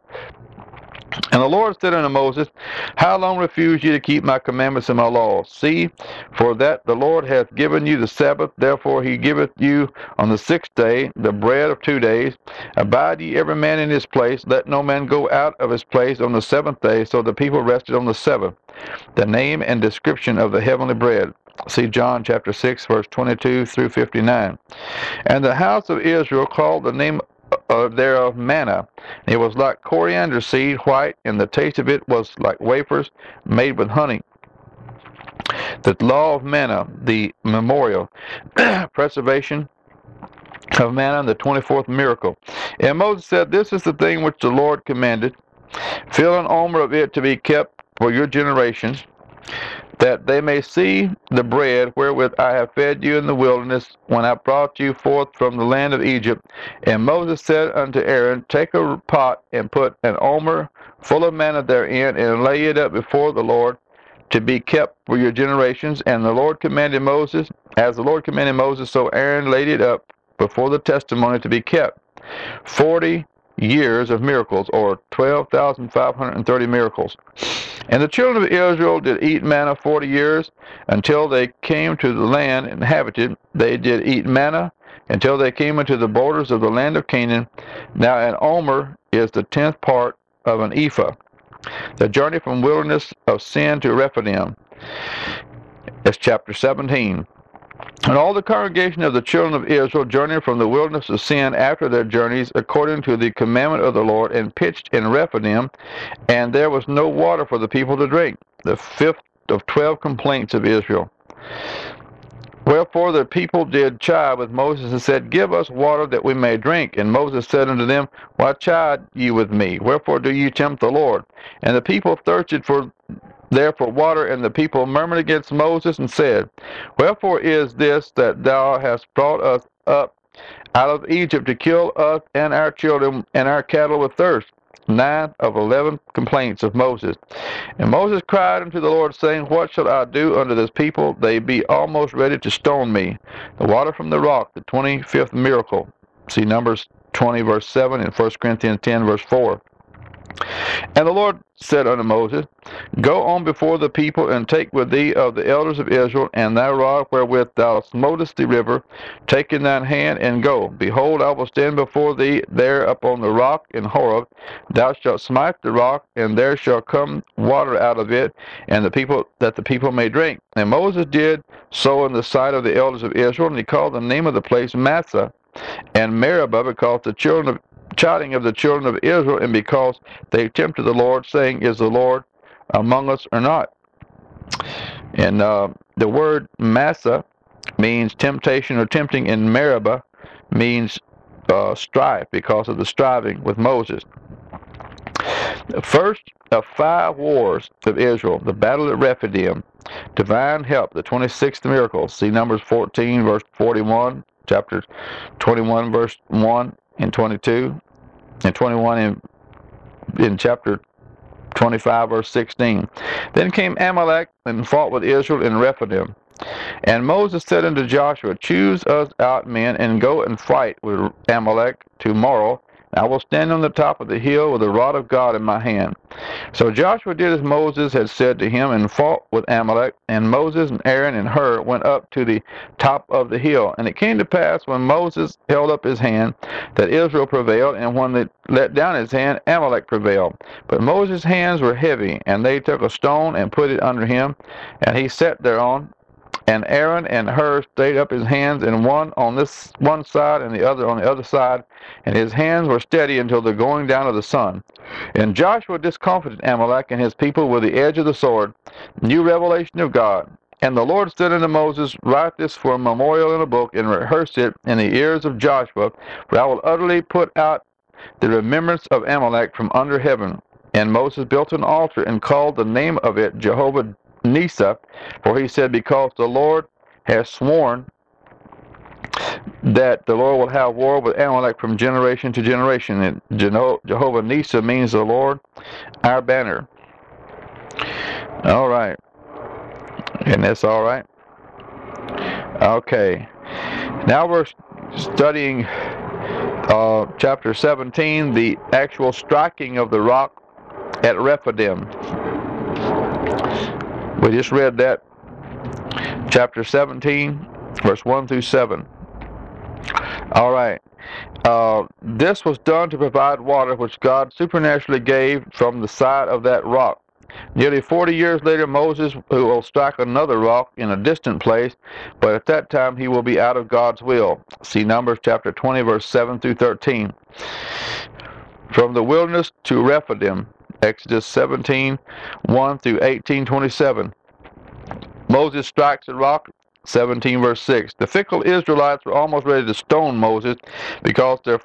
And the Lord said unto Moses, How long refuse ye to keep my commandments and my laws? See, for that the Lord hath given you the Sabbath, therefore he giveth you on the sixth day the bread of 2 days. Abide ye every man in his place, let no man go out of his place on the seventh day. So the people rested on the seventh. The name and description of the heavenly bread. See John chapter 6, verse 22 through 59. And the house of Israel called the name thereof manna. It was like coriander seed, white, and the taste of it was like wafers made with honey. The law of manna, the memorial, preservation of manna, the 24th miracle. And Moses said, This is the thing which the Lord commanded. Fill an omer of it to be kept for your generations, that they may see the bread wherewith I have fed you in the wilderness, when I brought you forth from the land of Egypt. And Moses said unto Aaron, Take a pot, and put an omer full of manna therein, and lay it up before the Lord, to be kept for your generations. And the Lord commanded Moses, as the Lord commanded Moses, so Aaron laid it up before the testimony to be kept. 40 years of miracles, or 12,530 miracles. And the children of Israel did eat manna 40 years, until they came to the land inhabited. They did eat manna until they came into the borders of the land of Canaan. Now an omer is the 10th part of an ephah. The journey from wilderness of sin to Rephidim. It's chapter 17. And all the congregation of the children of Israel journeyed from the wilderness of sin after their journeys, according to the commandment of the Lord, and pitched in Rephidim, and there was no water for the people to drink. The fifth of 12 complaints of Israel. Wherefore the people did chide with Moses, and said, Give us water that we may drink. And Moses said unto them, Why chide ye with me? Wherefore do ye tempt the Lord? And the people thirsted for water, and the people murmured against Moses, and said, Wherefore is this that thou hast brought us up out of Egypt to kill us and our children and our cattle with thirst? 9 of 11 complaints of Moses. And Moses cried unto the Lord, saying, What shall I do unto this people? They be almost ready to stone me. The water from the rock, the 25th miracle. See Numbers 20, verse 7, and 1 Corinthians 10, verse 4. And the Lord said unto Moses, Go on before the people, and take with thee of the elders of Israel, and thy rod wherewith thou smotest the river, take in thine hand, and go. Behold, I will stand before thee there upon the rock in Horeb. Thou shalt smite the rock, and there shall come water out of it, and the people may drink. And Moses did so in the sight of the elders of Israel, and he called the name of the place Massah, and Meribah, because the chiding of the children of Israel, and because they tempted the Lord, saying, Is the Lord among us or not? And the word Massah means temptation or tempting, and Meribah means strife, because of the striving with Moses. The first of 5 wars of Israel, the battle at Rephidim, divine help, the 26th miracle. See Numbers 14, verse 41, chapter 21, verse 1 and 22, and 21 in chapter 25, verse 16. Then came Amalek and fought with Israel in Rephidim. And Moses said unto Joshua, Choose us out men, and go and fight with Amalek tomorrow. I will stand on the top of the hill with the rod of God in my hand. So Joshua did as Moses had said to him, and fought with Amalek. And Moses and Aaron and Hur went up to the top of the hill. And it came to pass, when Moses held up his hand, that Israel prevailed, and when they let down his hand, Amalek prevailed. But Moses' hands were heavy, and they took a stone and put it under him, and he sat thereon. And Aaron and Hur stayed up his hands, and one on this one side and the other on the other side, and his hands were steady until the going down of the sun. And Joshua discomfited Amalek and his people with the edge of the sword. New revelation of God. And the Lord said unto Moses, Write this for a memorial in a book, and rehearse it in the ears of Joshua, for I will utterly put out the remembrance of Amalek from under heaven. And Moses built an altar, and called the name of it Jehovah Nisa, for he said, Because the Lord has sworn that the Lord will have war with Amalek from generation to generation. And Jehovah Nisa means the Lord, our banner. All right. And that's all right? Okay. Now we're studying chapter 17, the actual striking of the rock at Rephidim. We just read that. Chapter 17, verse 1 through 7. All right. This was done to provide water which God supernaturally gave from the side of that rock. Nearly 40 years later, Moses, who will strike another rock in a distant place, but at that time he will be out of God's will. See Numbers chapter 20, verse 7 through 13. From the wilderness to Rephidim, Exodus 17, 1 through 18:27. Moses strikes a rock, 17 verse 6. The fickle Israelites were almost ready to stone Moses because their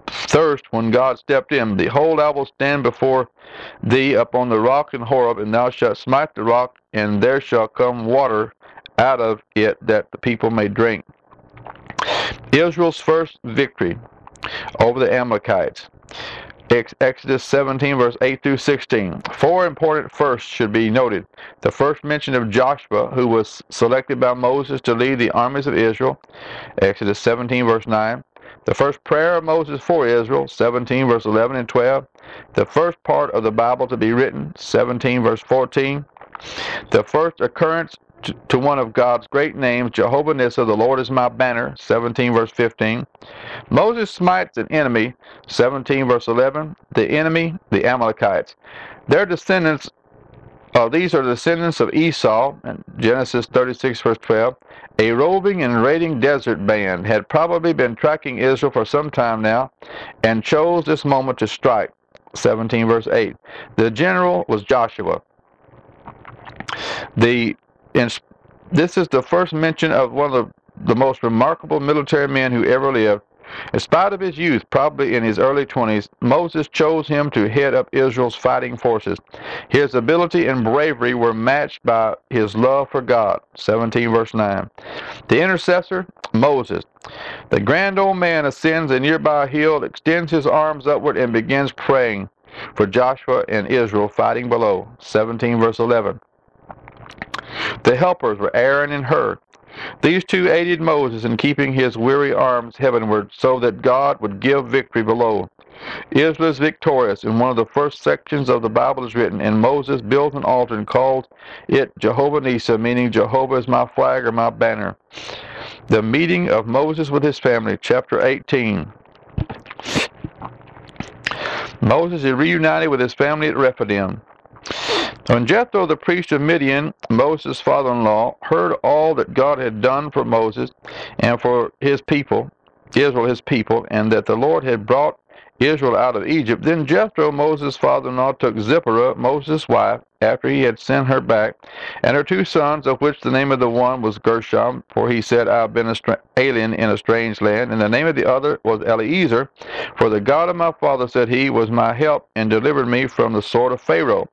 thirst when God stepped in. Behold, I will stand before thee upon the rock in Horeb, and thou shalt smite the rock, and there shall come water out of it that the people may drink. Israel's first victory over the Amalekites. Exodus 17, verse 8 through 16. Four important firsts should be noted. The first mention of Joshua, who was selected by Moses to lead the armies of Israel. Exodus 17, verse 9. The first prayer of Moses for Israel, 17, verse 11 and 12. The first part of the Bible to be written, 17, verse 14. The first occurrence to one of God's great names, Jehovah Nissi, the Lord is my banner, 17, verse 15. Moses smites an enemy, 17, verse 11. The enemy, the Amalekites. Their descendants, these are the descendants of Esau, in Genesis 36, verse 12. A roving and raiding desert band had probably been tracking Israel for some time now and chose this moment to strike, 17, verse 8. The general was Joshua. This is the first mention of one of the most remarkable military men who ever lived. In spite of his youth, probably in his early 20s, Moses chose him to head up Israel's fighting forces. His ability and bravery were matched by his love for God, 17 verse 9. The intercessor, Moses. The grand old man ascends a nearby hill, extends his arms upward, and begins praying for Joshua and Israel fighting below, 17 verse 11. The helpers were Aaron and Hur. These two aided Moses in keeping his weary arms heavenward so that God would give victory below. Israel is victorious, and one of the first sections of the Bible is written, and Moses built an altar and called it Jehovah Nissi, meaning Jehovah is my flag or my banner. The meeting of Moses with his family, chapter 18. Moses is reunited with his family at Rephidim. When Jethro, the priest of Midian, Moses' father-in-law, heard all that God had done for Moses and for his people, Israel his people, and that the Lord had brought Israel out of Egypt, then Jethro, Moses' father-in-law, took Zipporah, Moses' wife, after he had sent her back, and her two sons, of which the name of the one was Gershom, for he said, I have been an alien in a strange land, and the name of the other was Eliezer, for the God of my father, said he, was my help, and delivered me from the sword of Pharaoh.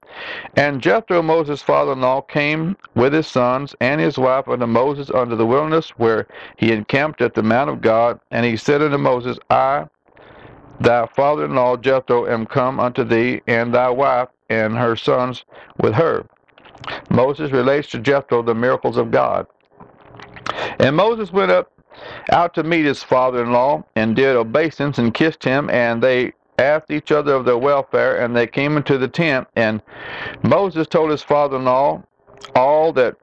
And Jethro, Moses' father-in-law, came with his sons and his wife unto Moses unto the wilderness, where he encamped at the mount of God, and he said unto Moses, I, thy father-in-law Jethro, am come unto thee, and thy wife and her sons with her. Moses relates to Jethro the miracles of God. And Moses went out to meet his father-in-law, and did obeisance, and kissed him, and they asked each other of their welfare, and they came into the tent, and Moses told his father-in-law all that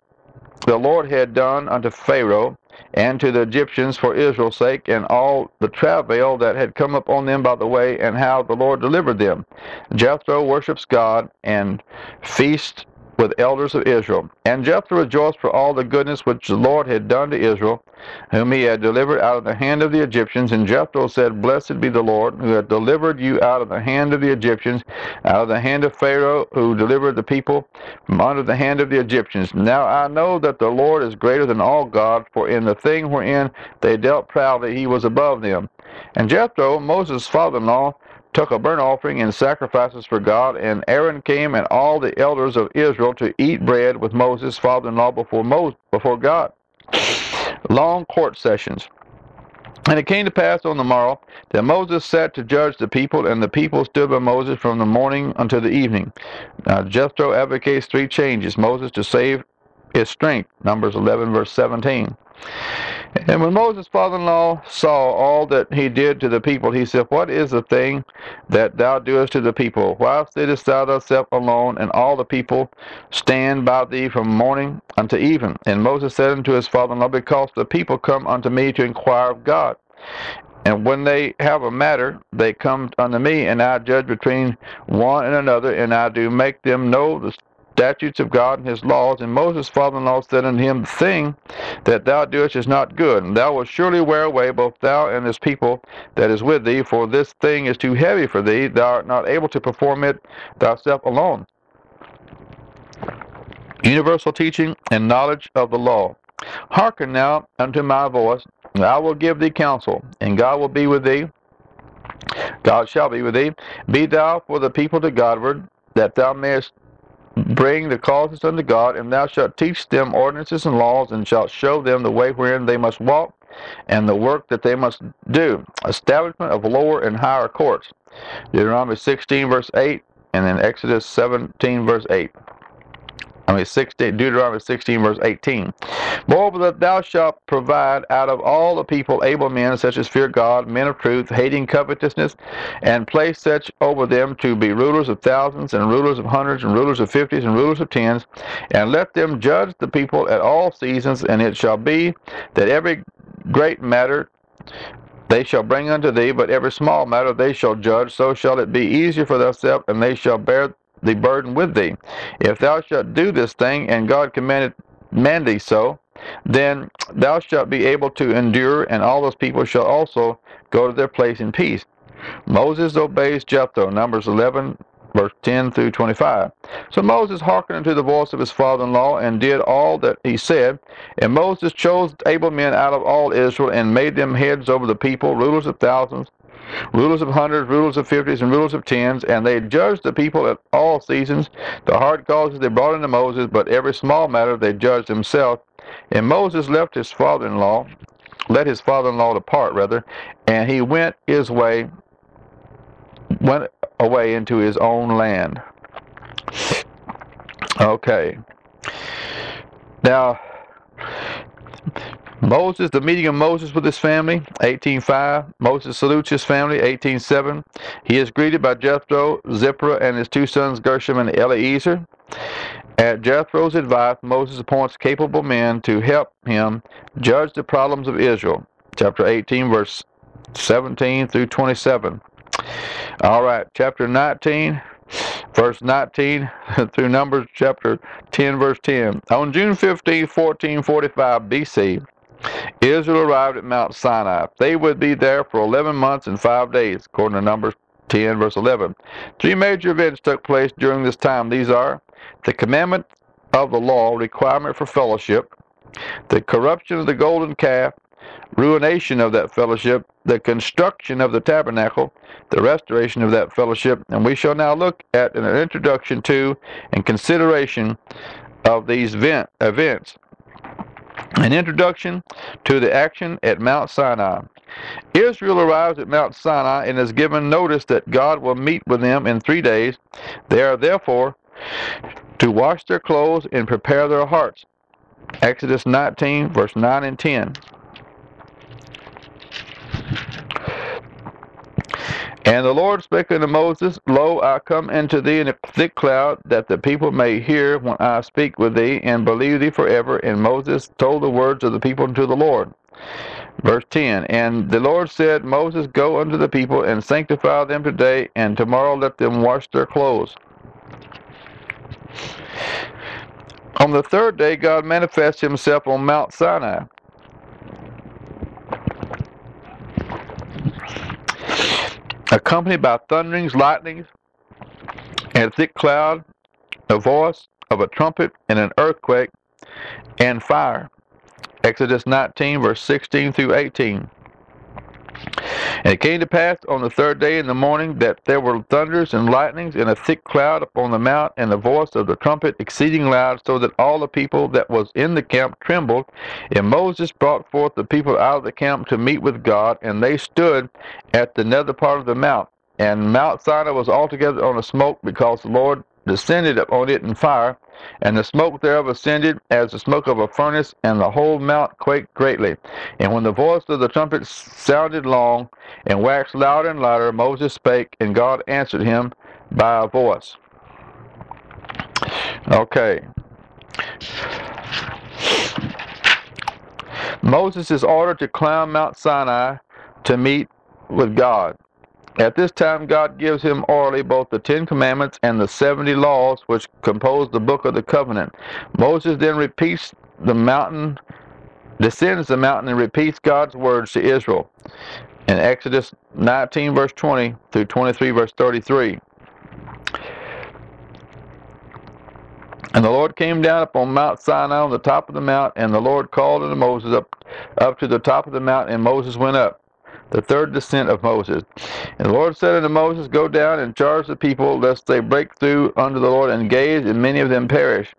the Lord had done unto Pharaoh and to the Egyptians for Israel's sake, and all the travail that had come upon them by the way, and how the Lord delivered them. Jethro worships God and feasts with elders of Israel. And Jethro rejoiced for all the goodness which the Lord had done to Israel, whom he had delivered out of the hand of the Egyptians. And Jethro said, Blessed be the Lord, who hath delivered you out of the hand of the Egyptians, out of the hand of Pharaoh, who delivered the people from under the hand of the Egyptians. Now I know that the Lord is greater than all gods, for in the thing wherein they dealt proudly he was above them. And Jethro, Moses' father-in-law, took a burnt offering and sacrifices for God, and Aaron came and all the elders of Israel to eat bread with Moses' father-in-law before God. Long court sessions. And it came to pass on the morrow that Moses sat to judge the people, and the people stood by Moses from the morning until the evening. Now Jethro advocates three changes. Moses to save his strength, Numbers 11, verse 17. And when Moses' father-in-law saw all that he did to the people, he said, What is the thing that thou doest to the people? Why sittest thou thyself alone, and all the people stand by thee from morning unto even? And Moses said unto his father-in-law, Because the people come unto me to inquire of God. And when they have a matter, they come unto me, and I judge between one and another, and I do make them know the statutes of God and his laws. And Moses' father-in-law said unto him, The thing that thou doest is not good, and thou wilt surely wear away both thou and this people that is with thee, for this thing is too heavy for thee. Thou art not able to perform it thyself alone. Universal teaching and knowledge of the law. Hearken now unto my voice, and I will give thee counsel, and God will be with thee. God shall be with thee. Be thou for the people to Godward, that thou mayest bring the causes unto God, and thou shalt teach them ordinances and laws, and shalt show them the way wherein they must walk, and the work that they must do. Establishment of lower and higher courts. Deuteronomy 16, verse 8, and then Exodus 17, verse 8. Deuteronomy 16, verse 18. Moreover, that thou shalt provide out of all the people able men, such as fear God, men of truth, hating covetousness, and place such over them to be rulers of thousands, and rulers of hundreds, and rulers of fifties, and rulers of tens, and let them judge the people at all seasons. And it shall be that every great matter they shall bring unto thee, but every small matter they shall judge. So shall it be easier for thyself, and they shall bear the burden with thee. If thou shalt do this thing, and God command thee so, then thou shalt be able to endure, and all those people shall also go to their place in peace. Moses obeys Jethro, Numbers 11, verse 10 through 25. So Moses hearkened unto the voice of his father-in-law, and did all that he said. And Moses chose able men out of all Israel, and made them heads over the people, rulers of thousands, rulers of hundreds, rulers of fifties, and rulers of tens, and they judged the people at all seasons. The hard causes they brought unto Moses, but every small matter they judged himself. And Moses let his father-in-law depart, and he went away into his own land. Okay. Now, Moses, the meeting of Moses with his family, 18:5. Moses salutes his family, 18:7. He is greeted by Jethro, Zipporah, and his two sons Gershom and Eleazar. At Jethro's advice, Moses appoints capable men to help him judge the problems of Israel. Chapter 18, verse 17 through 27. All right, chapter 19, verse 19 through Numbers chapter 10, verse 10. On June 15, 1445 BC, Israel arrived at Mount Sinai. They would be there for 11 months and 5 days, according to Numbers 10, verse 11. Three major events took place during this time. These are the commandment of the law, requirement for fellowship, the corruption of the golden calf, ruination of that fellowship, the construction of the tabernacle, the restoration of that fellowship. And we shall now look at an introduction to and consideration of these events. An introduction to the action at Mount Sinai. Israel arrives at Mount Sinai and is given notice that God will meet with them in 3 days. They are therefore to wash their clothes and prepare their hearts. Exodus 19, verse 9 and 10. And the Lord spake unto Moses, Lo, I come unto thee in a thick cloud, that the people may hear when I speak with thee, and believe thee forever. And Moses told the words of the people unto the Lord. Verse 10, And the Lord said, Moses, go unto the people, and sanctify them today, and tomorrow let them wash their clothes. On the third day, God manifests himself on Mount Sinai. Accompanied by thunderings, lightnings, and a thick cloud, a voice of a trumpet, and an earthquake, and fire. Exodus 19, verse 16 through 18. And it came to pass on the third day in the morning that there were thunders and lightnings and a thick cloud upon the mount, and the voice of the trumpet exceeding loud, so that all the people that was in the camp trembled. And Moses brought forth the people out of the camp to meet with God, and they stood at the nether part of the mount. And Mount Sinai was altogether on a smoke, because the Lord descended upon it in fire, and the smoke thereof ascended as the smoke of a furnace, and the whole mount quaked greatly. And when the voice of the trumpet sounded long, and waxed louder and louder, Moses spake, and God answered him by a voice. Okay. Moses is ordered to climb Mount Sinai to meet with God. At this time, God gives him orally both the 10 Commandments and the 70 laws which compose the book of the covenant. Moses then descends the mountain and repeats God's words to Israel in Exodus 19 verse 20 through 23 verse 33. And the Lord came down upon Mount Sinai on the top of the mount, and the Lord called unto Moses up to the top of the mount, and Moses went up. The third descent of Moses. And the Lord said unto Moses, Go down and charge the people, lest they break through unto the Lord and gaze, and many of them perish.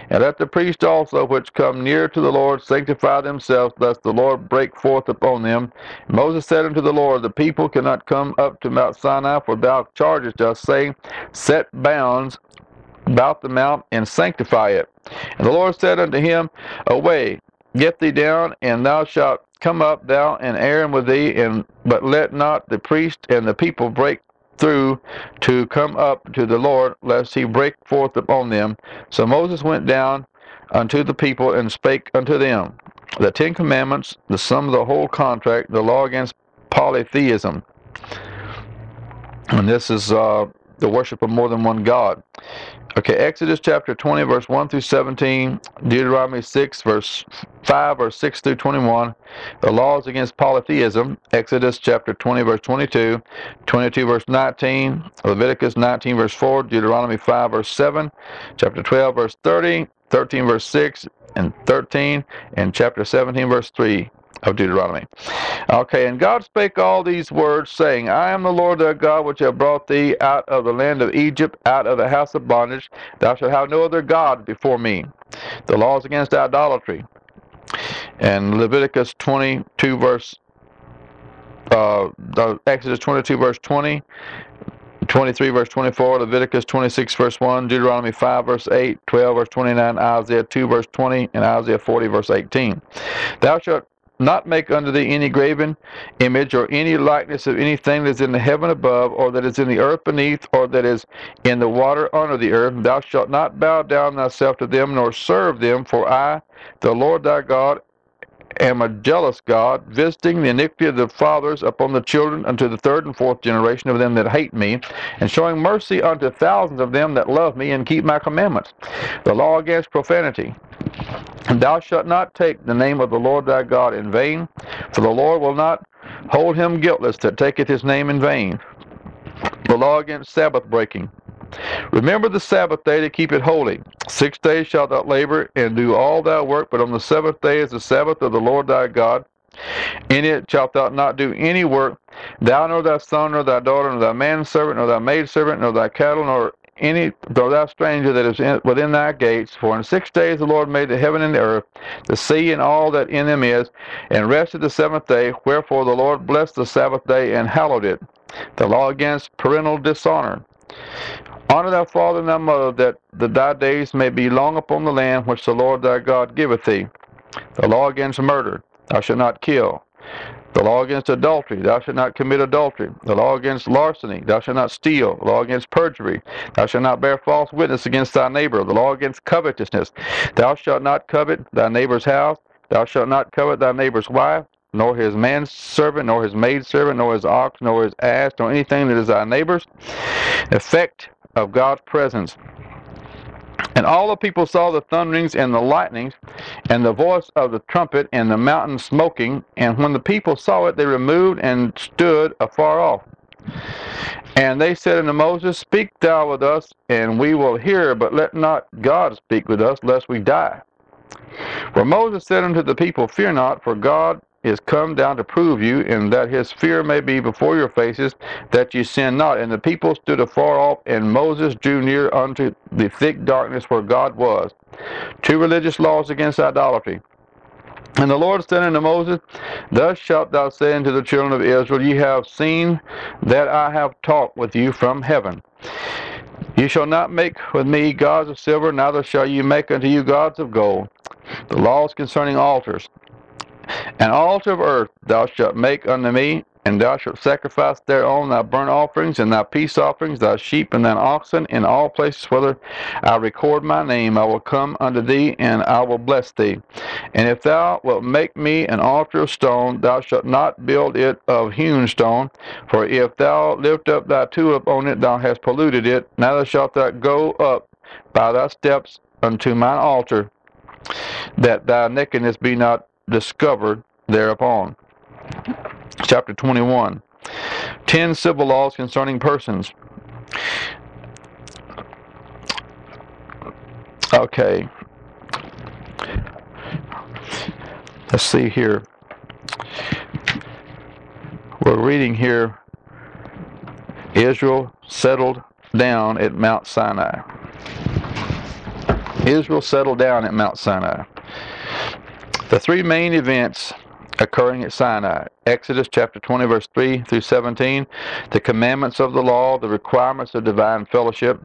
And let the priests also which come near to the Lord sanctify themselves, lest the Lord break forth upon them. And Moses said unto the Lord, The people cannot come up to Mount Sinai, for thou chargest us, saying, Set bounds about the mount, and sanctify it. And the Lord said unto him, Away, get thee down, and thou shalt come up, thou and Aaron with thee, but let not the priest and the people break through to come up to the Lord, lest he break forth upon them. So Moses went down unto the people, and spake unto them the 10 Commandments, the sum of the whole contract, the law against polytheism. And this is the worship of more than one God. Okay, Exodus chapter 20, verse 1 through 17, Deuteronomy 6, verse 5, verse 6 through 21, the laws against polytheism, Exodus chapter 20, verse 22, 22, verse 19, Leviticus 19, verse 4, Deuteronomy 5, verse 7, chapter 12, verse 30, 13, verse 6, and 13, and chapter 17, verse 3 of Deuteronomy. Okay, and God spake all these words, saying, I am the Lord thy God, which have brought thee out of the land of Egypt, out of the house of bondage. Thou shalt have no other God before me. The laws against idolatry. And Leviticus 22 verse, Exodus 22 verse 20, 23 verse 24, Leviticus 26 verse 1, Deuteronomy 5 verse 8, 12 verse 29, Isaiah 2 verse 20, and Isaiah 40 verse 18. Thou shalt not make unto thee any graven image, or any likeness of anything that is in the heaven above, or that is in the earth beneath, or that is in the water under the earth. Thou shalt not bow down thyself to them, nor serve them, for I, the Lord thy God, am a jealous God, visiting the iniquity of the fathers upon the children unto the third and fourth generation of them that hate me, and showing mercy unto thousands of them that love me and keep my commandments. The law against profanity. And thou shalt not take the name of the Lord thy God in vain, for the Lord will not hold him guiltless that taketh his name in vain. The law against Sabbath breaking. Remember the Sabbath day to keep it holy. 6 days shalt thou labor and do all thy work, but on the seventh day is the Sabbath of the Lord thy God. In it shalt thou not do any work, thou nor thy son, nor thy daughter, nor thy manservant, nor thy maidservant, nor thy cattle, nor thou stranger that is within thy gates. For in 6 days the Lord made the heaven and the earth, the sea and all that in them is, and rested the seventh day. Wherefore the Lord blessed the Sabbath day and hallowed it. The law against parental dishonor. Honor thy father and thy mother, that thy days may be long upon the land which the Lord thy God giveth thee. The law against murder. Thou shalt not kill. The law against adultery. Thou shalt not commit adultery. The law against larceny. Thou shalt not steal. The law against perjury. Thou shalt not bear false witness against thy neighbor. The law against covetousness. Thou shalt not covet thy neighbor's house. Thou shalt not covet thy neighbor's wife, nor his manservant, nor his maidservant, nor his ox, nor his ass, nor anything that is thy neighbor's. Effect of God's presence. And all the people saw the thunderings and the lightnings, and the voice of the trumpet, and the mountain smoking. And when the people saw it, they removed and stood afar off. And they said unto Moses, Speak thou with us, and we will hear, but let not God speak with us, lest we die. For Moses said unto the people, Fear not, for God is come down to prove you, and that his fear may be before your faces, that ye sin not. And the people stood afar off, and Moses drew near unto the thick darkness where God was. 2 religious laws against idolatry. And the Lord said unto Moses, Thus shalt thou say unto the children of Israel, Ye have seen that I have talked with you from heaven. Ye shall not make with me gods of silver, neither shall ye make unto you gods of gold. The laws concerning altars. An altar of earth thou shalt make unto me, and thou shalt sacrifice thereon thy burnt offerings, and thy peace offerings, thy sheep and thine oxen, in all places whether I record my name, I will come unto thee, and I will bless thee. And if thou wilt make me an altar of stone, thou shalt not build it of hewn stone, for if thou lift up thy tulip on it, thou hast polluted it, neither shalt thou go up by thy steps unto mine altar, that thy nakedness be not discovered thereupon. Chapter 21. 10 civil laws concerning persons. Okay. Let's see here. We're reading here, Israel settled down at Mount Sinai. Israel settled down at Mount Sinai. The three main events occurring at Sinai: Exodus chapter 20 verse 3 through 17, the commandments of the law, the requirements of divine fellowship.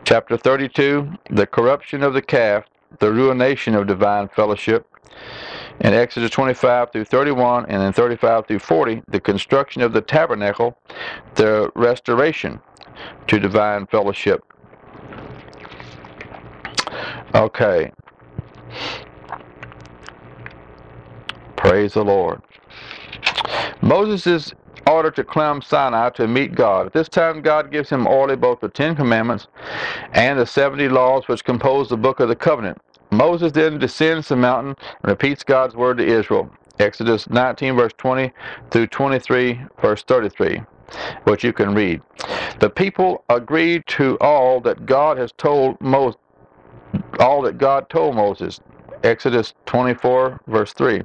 Chapter 32, the corruption of the calf, the ruination of divine fellowship. In Exodus 25 through 31 and then 35 through 40, the construction of the tabernacle, the restoration to divine fellowship. Okay. Praise the Lord. Moses is ordered to climb Sinai to meet God. At this time, God gives him orally both the 10 commandments and the 70 laws which compose the book of the covenant. Moses then descends the mountain and repeats God's word to Israel. Exodus 19 verse 20 through 23 verse 33, which you can read. The people agreed to all that God has told Moses. All that God told Moses. Exodus 24 verse 3.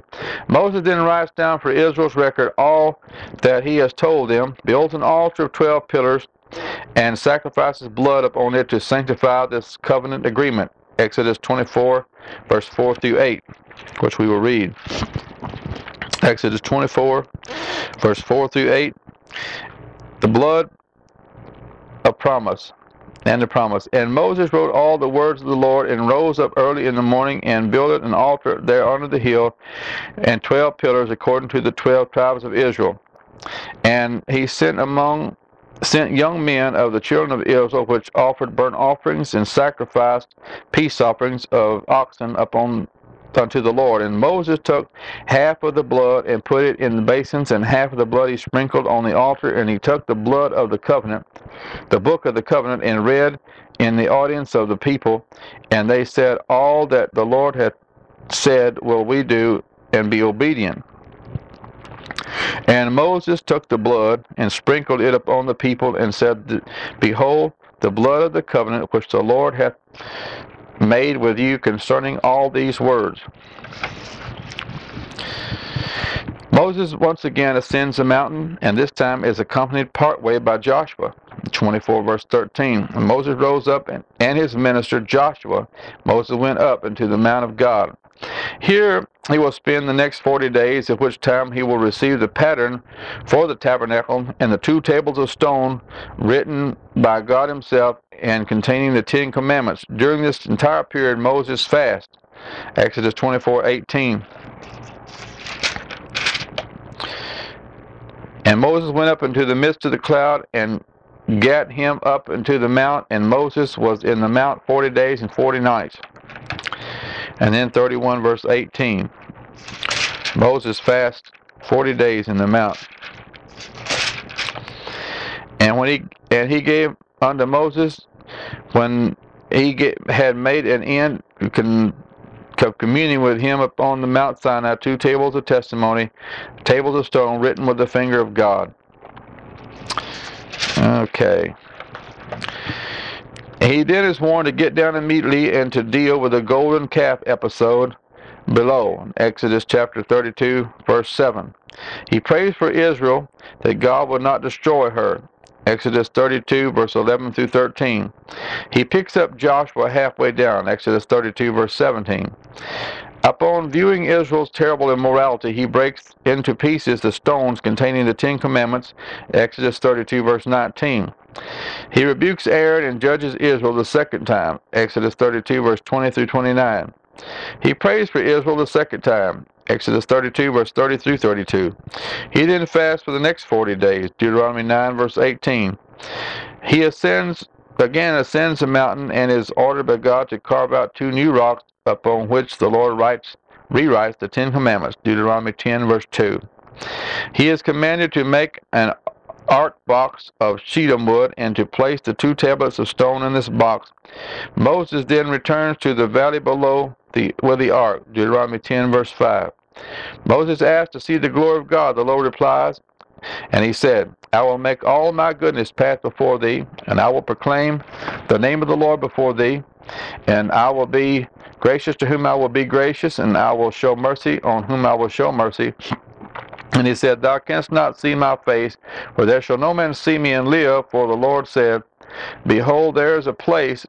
Moses then writes down for Israel's record all that he has told them, builds an altar of 12 pillars, and sacrifices blood upon it to sanctify this covenant agreement. Exodus 24 verse 4 through 8, which we will read. Exodus 24 verse 4 through 8. The blood of promise. And the promise. And Moses wrote all the words of the Lord, and rose up early in the morning, and builded an altar there under the hill, and 12 pillars according to the 12 tribes of Israel. And he sent young men of the children of Israel, which offered burnt offerings and sacrificed peace offerings of oxen unto the Lord. And Moses took half of the blood and put it in the basins, and half of the blood he sprinkled on the altar. And he took the blood of the covenant, the book of the covenant, and read in the audience of the people. And they said, All that the Lord hath said will we do, and be obedient. And Moses took the blood and sprinkled it upon the people, and said, Behold, the blood of the covenant which the Lord hath made with you concerning all these words. Moses once again ascends the mountain, and this time is accompanied partway by Joshua. 24 verse 13. And Moses rose up, and his minister Joshua. Moses went up into the mount of God. Here he will spend the next 40 days, at which time he will receive the pattern for the tabernacle and the 2 tables of stone written by God himself and containing the 10 commandments. During this entire period, Moses fasted. Exodus 24:18. And Moses went up into the midst of the cloud, and gat him up into the mount, and Moses was in the mount 40 days and 40 nights. And then 31 verse 18. Moses fasted 40 days in the mount. And he gave unto Moses, when he had made an end of communing with him upon the Mount Sinai, 2 tables of testimony, tables of stone written with the finger of God. Okay. He then is warned to get down immediately and to deal with the golden calf episode below. Exodus chapter 32, verse 7. He prays for Israel that God will not destroy her. Exodus 32, verse 11 through 13. He picks up Joshua halfway down. Exodus 32, verse 17. Upon viewing Israel's terrible immorality, he breaks into pieces the stones containing the Ten Commandments. Exodus 32, verse 19. He rebukes Aaron and judges Israel the second time. Exodus 32, verse 20 through 29. He prays for Israel the second time. Exodus 32, verse 30 through 32. He then fasts for the next 40 days. Deuteronomy 9, verse 18. He ascends the mountain and is ordered by God to carve out 2 new rocks upon which the Lord rewrites the Ten Commandments. Deuteronomy 10, verse 2. He is commanded to make an ark box of shittim wood and to place the 2 tablets of stone in this box. Moses then returns to the valley below with the ark. Deuteronomy 10, verse 5. Moses asked to see the glory of God. The Lord replies, and he said, I will make all my goodness pass before thee, and I will proclaim the name of the Lord before thee, and I will be gracious to whom I will be gracious, and I will show mercy on whom I will show mercy. And he said, Thou canst not see my face, for there shall no man see me and live. For the Lord said, Behold, there is a place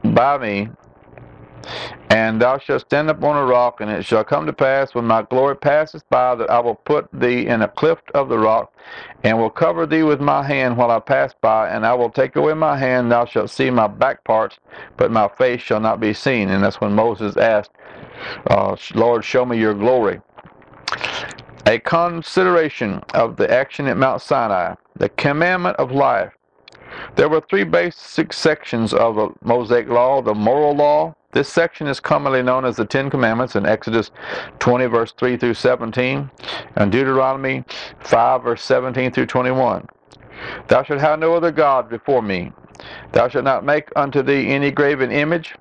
by me, and thou shalt stand upon a rock, and it shall come to pass, when my glory passeth by, that I will put thee in a cleft of the rock, and will cover thee with my hand while I pass by, and I will take away my hand, and thou shalt see my back parts, but my face shall not be seen. And that's when Moses asked, Lord, show me your glory. A consideration of the action at Mount Sinai, the commandment of life. There were 3 basic sections of the Mosaic law. The moral law. This section is commonly known as the Ten Commandments in Exodus 20, verse 3 through 17, and Deuteronomy 5, verse 17 through 21. Thou shalt have no other God before me. Thou shalt not make unto thee any graven image.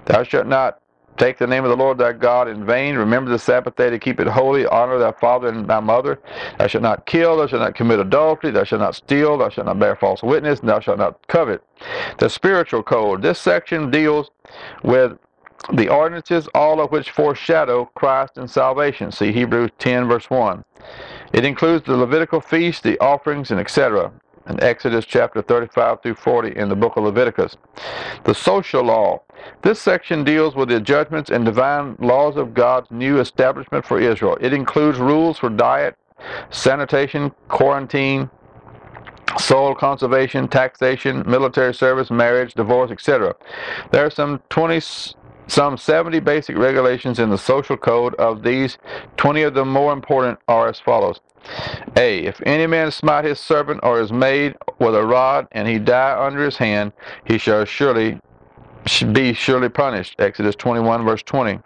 Thou shalt not take the name of the Lord thy God in vain. Remember the Sabbath day to keep it holy. Honor thy father and thy mother. Thou shalt not kill. Thou shalt not commit adultery. Thou shalt not steal. Thou shalt not bear false witness. And thou shalt not covet. The spiritual code. This section deals with the ordinances, all of which foreshadow Christ and salvation. See Hebrews 10, verse 1. It includes the Levitical feast, the offerings, and etc. in Exodus chapter 35 through 40 in the book of Leviticus. The social law. This section deals with the judgments and divine laws of God's new establishment for Israel. It includes rules for diet, sanitation, quarantine, soil conservation, taxation, military service, marriage, divorce, etc. There are some 70 basic regulations in the social code. Of these, 20 of the more important are as follows. A. If any man smite his servant or his maid with a rod, and he die under his hand, he shall be surely punished. Exodus 21, verse 20.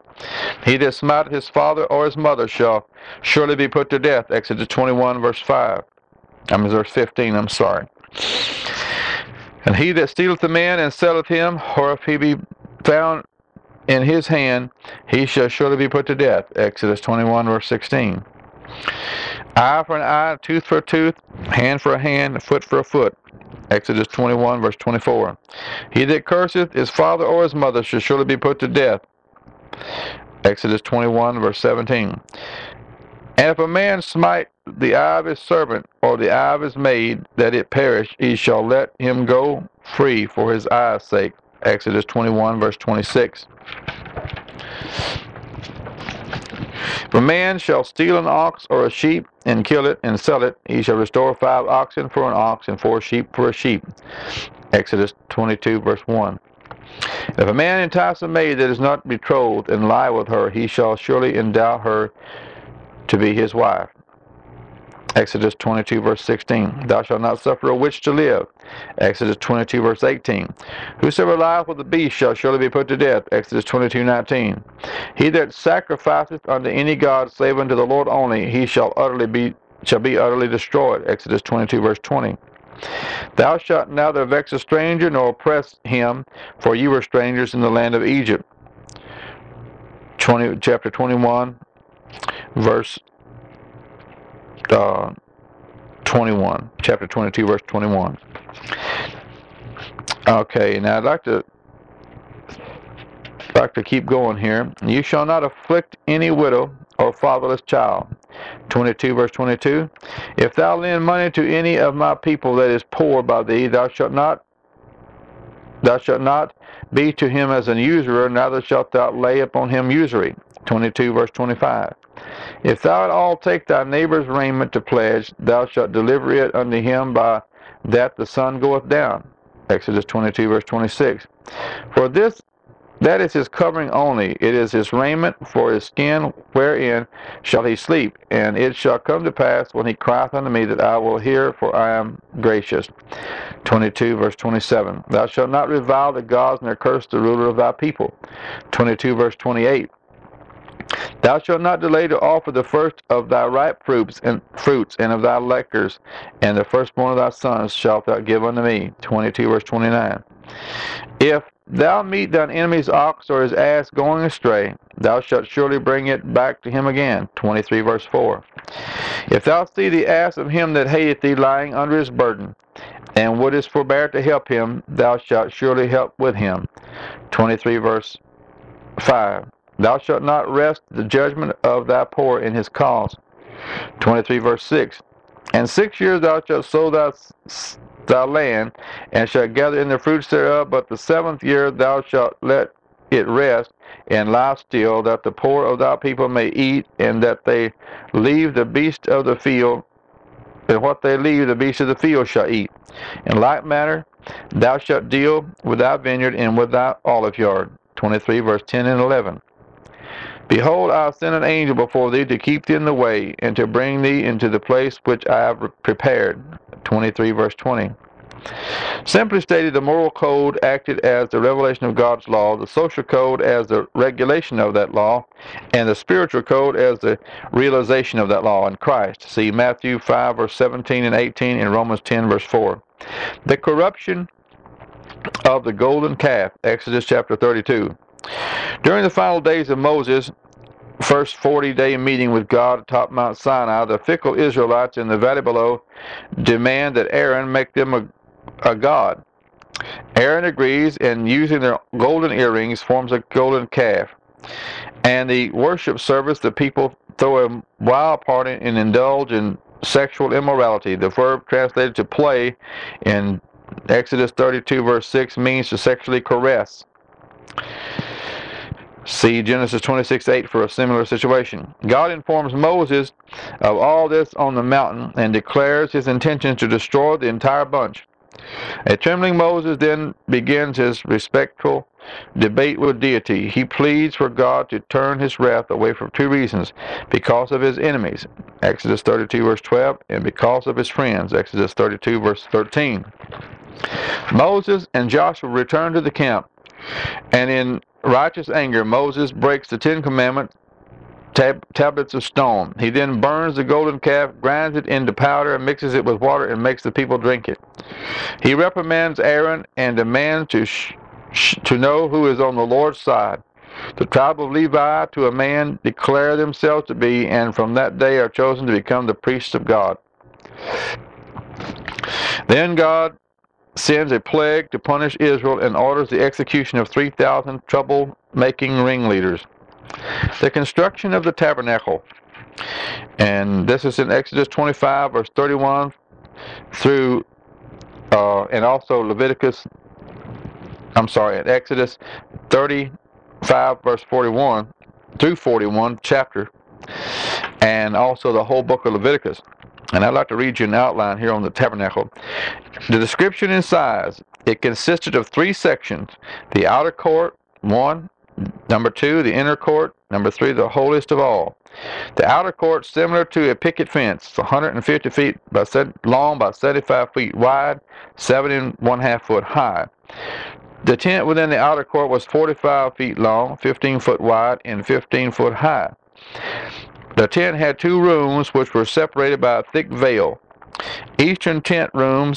He that smiteth his father or his mother shall surely be put to death. Exodus 21, verse verse 15, I'm sorry. And he that stealeth a man and selleth him, or if he be found in his hand, he shall surely be put to death. Exodus 21, verse 16. Eye for an eye, tooth for a tooth, hand for a hand, foot for a foot. Exodus 21, verse 24. He that curseth his father or his mother shall surely be put to death. Exodus 21, verse 17. And if a man smite the eye of his servant or the eye of his maid, that it perish, he shall let him go free for his eye's sake. Exodus 21, verse 26. If a man shall steal an ox or a sheep and kill it and sell it, he shall restore 5 oxen for an ox and 4 sheep for a sheep. Exodus 22, verse 1. If a man entice a maid that is not betrothed and lie with her, he shall surely endow her to be his wife. Exodus 22, verse 16. Thou shalt not suffer a witch to live. Exodus 22, verse 18. Whosoever lieth with a beast shall surely be put to death. Exodus 22, 19. He that sacrificeth unto any god save unto the Lord only, he shall be utterly destroyed. Exodus 22, verse 20. Thou shalt neither vex a stranger nor oppress him, for ye were strangers in the land of Egypt. Chapter 21, verse 21. Chapter 22, verse 21. Okay, now I'd like to like to keep going here. You shall not afflict any widow or fatherless child. 22 verse 22. If thou lend money to any of my people that is poor by thee, thou shalt not be to him as an usurer, neither shalt thou lay upon him usury. 22 verse 25. If thou at all take thy neighbor's raiment to pledge, thou shalt deliver it unto him by that the sun goeth down. Exodus 22 verse 26. For this that is his covering only, it is his raiment for his skin, wherein shall he sleep. And it shall come to pass, when he crieth unto me, that I will hear, for I am gracious. 22 verse 27. Thou shalt not revile the gods, nor curse the ruler of thy people. 22 verse 28. Thou shalt not delay to offer the first of thy ripe fruits and of thy liquors, and the firstborn of thy sons shalt thou give unto me. 22 verse 29. If thou meet thine enemy's ox or his ass going astray, thou shalt surely bring it back to him again. 23 verse 4. If thou see the ass of him that hateth thee lying under his burden, and wouldest forbear to help him, thou shalt surely help with him. 23 verse 5. Thou shalt not rest the judgment of thy poor in his cause. 23 verse 6. And 6 years thou shalt sow thy land, and shalt gather in the fruits thereof, but the 7th year thou shalt let it rest, and lie still, that the poor of thy people may eat, and that they leave the beast of the field, and what they leave the beast of the field shall eat. In like manner thou shalt deal with thy vineyard and with thy olive yard. 23 verse 10 and 11. Behold, I send an angel before thee to keep thee in the way, and to bring thee into the place which I have prepared. 23 verse 20. Simply stated, the moral code acted as the revelation of God's law, the social code as the regulation of that law, and the spiritual code as the realization of that law in Christ. See Matthew 5 verse 17 and 18 and Romans 10 verse 4. The corruption of the golden calf, Exodus chapter 32. During the final days of Moses' first 40-day meeting with God atop Mount Sinai, the fickle Israelites in the valley below demand that Aaron make them a god. Aaron agrees, and using their golden earrings forms a golden calf. And the worship service, the people throw a wild party and indulge in sexual immorality. The verb translated to play in Exodus 32 verse 6 means to sexually caress. See Genesis 26:8 for a similar situation. God informs Moses of all this on the mountain and declares his intention to destroy the entire bunch. A trembling Moses then begins his respectful debate with deity. He pleads for God to turn his wrath away for 2 reasons: because of his enemies, Exodus 32 verse 12, and because of his friends, Exodus 32 verse 13. Moses and Joshua return to the camp, and in righteous anger, Moses breaks the 10 Commandments tablets of stone. He then burns the golden calf, grinds it into powder, and mixes it with water, and makes the people drink it. He reprimands Aaron and demands to know who is on the Lord's side. The tribe of Levi, to a man, declare themselves to be, and from that day are chosen to become the priests of God. Then God sends a plague to punish Israel and orders the execution of 3,000 trouble-making ringleaders. The construction of the tabernacle, and this is in Exodus 25 verse 31 through and also in Exodus 35 verse 41 through 41 chapter, and also the whole book of Leviticus. And I'd like to read you an outline here on the tabernacle. The description in size: it consisted of 3 sections: the outer court, 1; number 2, the inner court; number 3, the holiest of all. The outer court, similar to a picket fence, 150 feet long by 75 feet wide, 7 1/2 foot high. The tent within the outer court was 45 feet long, 15 foot wide, and 15 foot high. The tent had 2 rooms which were separated by a thick veil. Eastern tent room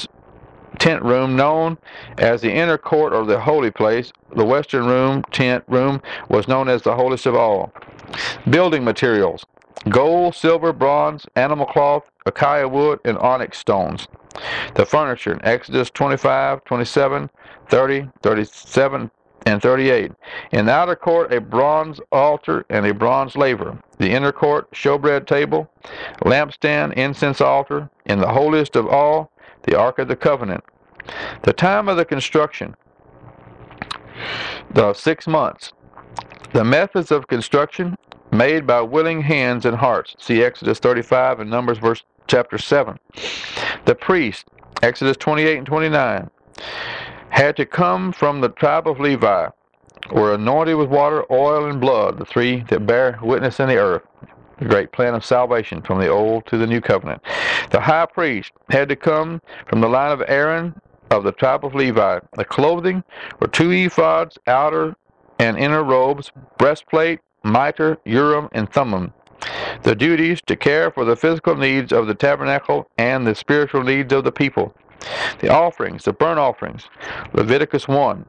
known as the inner court or the holy place. The western tent room was known as the holiest of all. Building materials: gold, silver, bronze, animal cloth, acacia wood, and onyx stones. The furniture in Exodus 25, 27, 30, 37, and 38. In the outer court, a bronze altar and a bronze laver. The inner court, showbread table, lampstand, incense altar. In the holiest of all, the Ark of the Covenant. The time of the construction, the 6 months. The methods of construction, made by willing hands and hearts. See Exodus 35 and Numbers chapter 7. The priest, Exodus 28 and 29, had to come from the tribe of Levi, were anointed with water, oil, and blood, the three that bear witness in the earth. The great plan of salvation from the old to the new covenant. The high priest had to come from the line of Aaron of the tribe of Levi. The clothing were 2 ephods, outer and inner robes, breastplate, mitre, urim, and thummim. The duties to care for the physical needs of the tabernacle and the spiritual needs of the people. The offerings, the burnt offerings, Leviticus 1.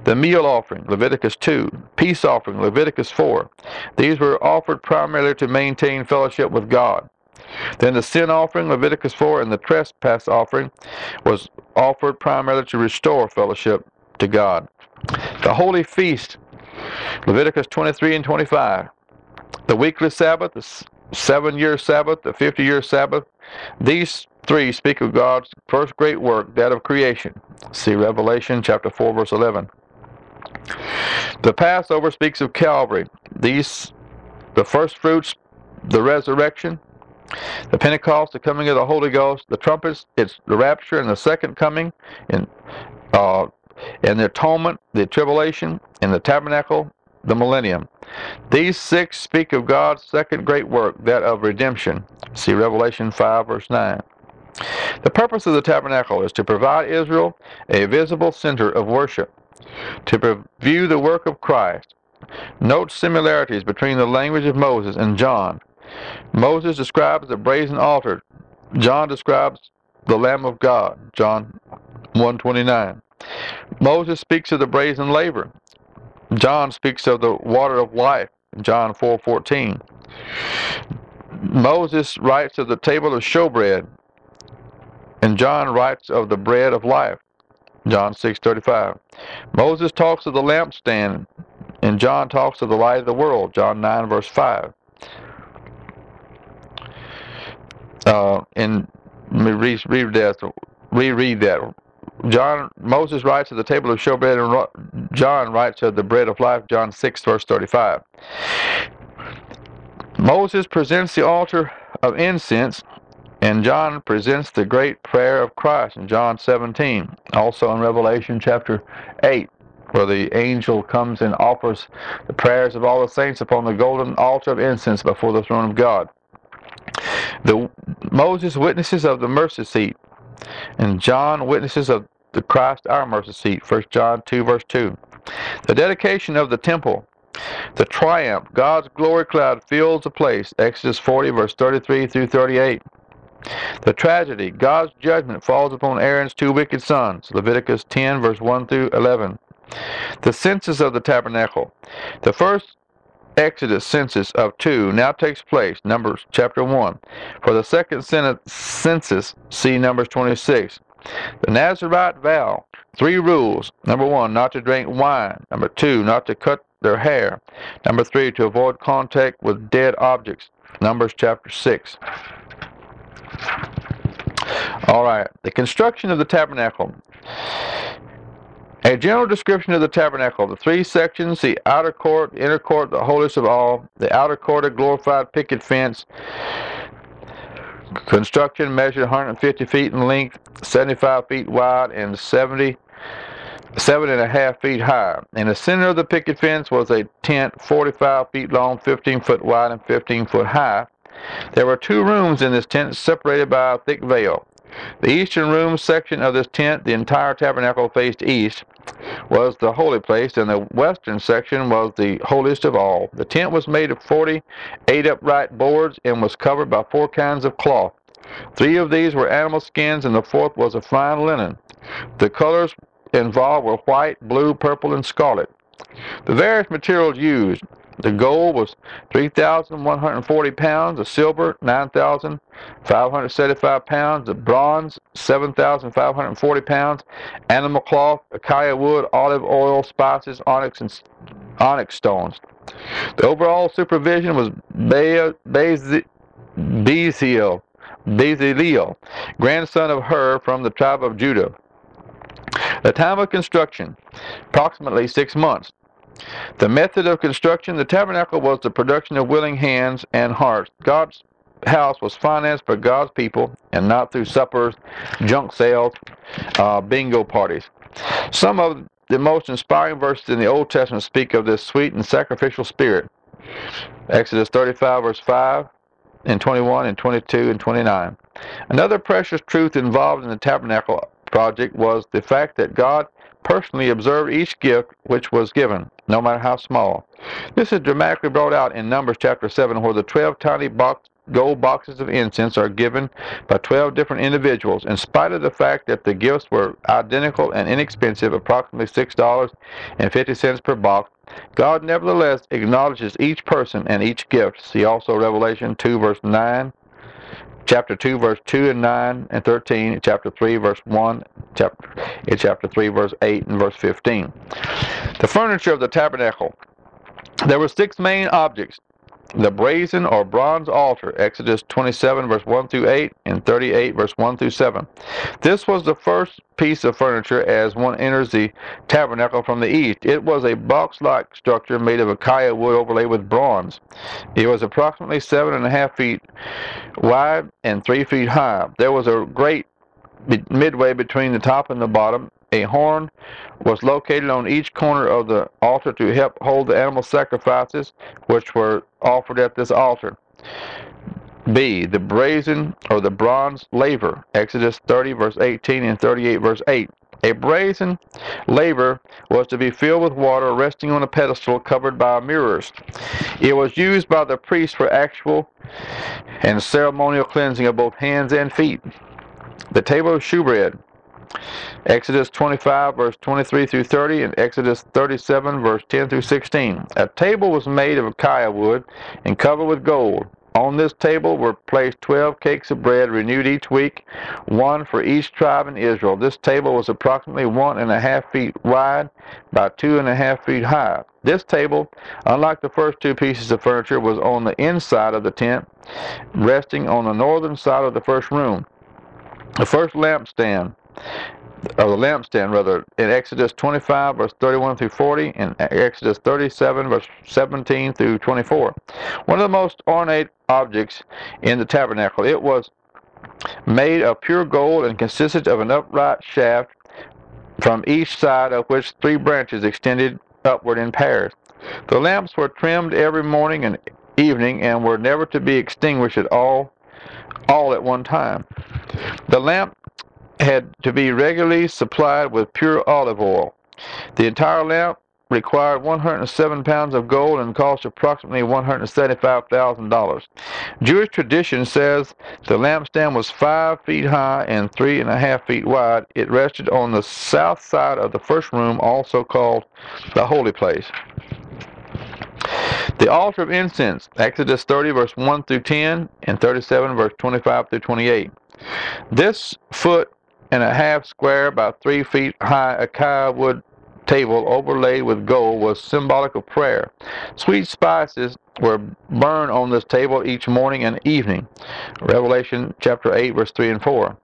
The meal offering, Leviticus 2. Peace offering, Leviticus 4. These were offered primarily to maintain fellowship with God. Then the sin offering, Leviticus 4, and the trespass offering was offered primarily to restore fellowship to God. The holy feast, Leviticus 23 and 25. The weekly Sabbath, the 7-year Sabbath, the 50-year Sabbath. These 3 speak of God's first great work, that of creation. See Revelation chapter 4, verse 11. The Passover speaks of Calvary. These, the first fruits, the resurrection, the Pentecost, the coming of the Holy Ghost, the trumpets, it's the rapture and the second coming, and the atonement, the tribulation, and the tabernacle, the millennium. These 6 speak of God's second great work, that of redemption. See Revelation 5, verse 9. The purpose of the tabernacle is to provide Israel a visible center of worship, to view the work of Christ. Note similarities between the language of Moses and John. Moses describes the brazen altar. John describes the Lamb of God, John 1:29. Moses speaks of the brazen laver. John speaks of the water of life, John 4:14. Moses writes of the table of showbread, and John writes of the bread of life, John 6:35. Moses talks of the lampstand, and John talks of the light of the world, John 9, verse 5. And reread that. Moses writes of the table of showbread, and John writes of the bread of life, John 6, verse 35. Moses presents the altar of incense, and John presents the great prayer of Christ in John 17. Also in Revelation chapter 8, where the angel comes and offers the prayers of all the saints upon the golden altar of incense before the throne of God. Moses witnesses of the mercy seat, and John witnesses of the Christ our mercy seat, 1 John 2, verse 2. The dedication of the temple, the triumph, God's glory cloud fills the place, Exodus 40, verse 33 through 38. The tragedy, God's judgment falls upon Aaron's 2 wicked sons, Leviticus 10, verse 1 through 11. The census of the tabernacle. The first Exodus census of 2 now takes place, Numbers chapter 1. For the second census, see Numbers 26. The Nazirite vow, 3 rules. Number 1, not to drink wine. Number 2, not to cut their hair. Number 3, to avoid contact with dead objects. Numbers chapter 6. All right, the construction of the tabernacle. A general description of the tabernacle. The 3 sections, the outer court, the inner court, the holiest of all. The outer court, a glorified picket fence. Construction measured 150 feet in length, 75 feet wide, and 7.5 feet high. In the center of the picket fence was a tent 45 feet long, 15 foot wide, and 15 foot high. There were 2 rooms in this tent separated by a thick veil. The eastern room section of this tent, the entire tabernacle faced east, was the holy place, and the western section was the holiest of all. The tent was made of 48 upright boards and was covered by 4 kinds of cloth. 3 of these were animal skins, and the 4th was of fine linen. The colors involved were white, blue, purple, and scarlet. The various materials used: The gold was 3,140 pounds, the silver 9,575 pounds, the bronze 7,540 pounds, animal cloth, acacia wood, olive oil, spices, onyx, and onyx stones. The overall supervision was Bezaleel, grandson of Hur from the tribe of Judah. The time of construction, approximately 6 months. The method of construction, the tabernacle was the production of willing hands and hearts. God's house was financed by God's people and not through suppers, junk sales, bingo parties. Some of the most inspiring verses in the Old Testament speak of this sweet and sacrificial spirit. Exodus 35 verse 5 and 21 and 22 and 29. Another precious truth involved in the tabernacle project was the fact that God personally observed each gift which was given, no matter how small. This is dramatically brought out in Numbers chapter 7, where the 12 tiny gold boxes of incense are given by 12 different individuals, in spite of the fact that the gifts were identical and inexpensive, approximately $6.50 per box. God nevertheless acknowledges each person and each gift. See also Revelation 2 verse 9, chapter 2 verse 2 and 9 and 13, chapter 3 verse 1, chapter 3 verse 8 and verse 15. The furniture of the tabernacle. There were 6 main objects. The brazen or bronze altar, Exodus 27 verse 1 through 8 and 38 verse 1 through 7. This was the first piece of furniture as one enters the tabernacle from the east. It was a box-like structure made of acacia wood overlaid with bronze. It was approximately 7.5 feet wide and 3 feet high. There was a grate midway between the top and the bottom. A horn was located on each corner of the altar to help hold the animal sacrifices which were offered at this altar. B. The brazen or the bronze laver, Exodus 30 verse 18 and 38 verse 8. A brazen laver was to be filled with water resting on a pedestal covered by mirrors. It was used by the priest for actual and ceremonial cleansing of both hands and feet. The table of shewbread, Exodus 25 verse 23 through 30 and Exodus 37 verse 10 through 16. A table was made of acacia wood and covered with gold. On this table were placed 12 cakes of bread renewed each week, one for each tribe in Israel. This table was approximately 1.5 feet wide by 2.5 feet high. This table, unlike the first 2 pieces of furniture, was on the inside of the tent, resting on the northern side of the first room. The first lampstand, in Exodus 25 verse 31 through 40 and Exodus 37 verse 17 through 24. One of the most ornate objects in the tabernacle. It was made of pure gold and consisted of an upright shaft from each side of which 3 branches extended upward in pairs. The lamps were trimmed every morning and evening and were never to be extinguished at all at one time. The lamp had to be regularly supplied with pure olive oil. The entire lamp required 107 pounds of gold and cost approximately $175,000. Jewish tradition says the lampstand was 5 feet high and 3.5 feet wide. It rested on the south side of the first room, also called the holy place. The altar of incense, Exodus 30 verse 1 through 10 and 37 verse 25 through 28. This 1.5 foot square by 3 feet high acacia wood table overlaid with gold was symbolic of prayer. Sweet spices were burned on this table each morning and evening. Revelation chapter 8 verse 3 and 4.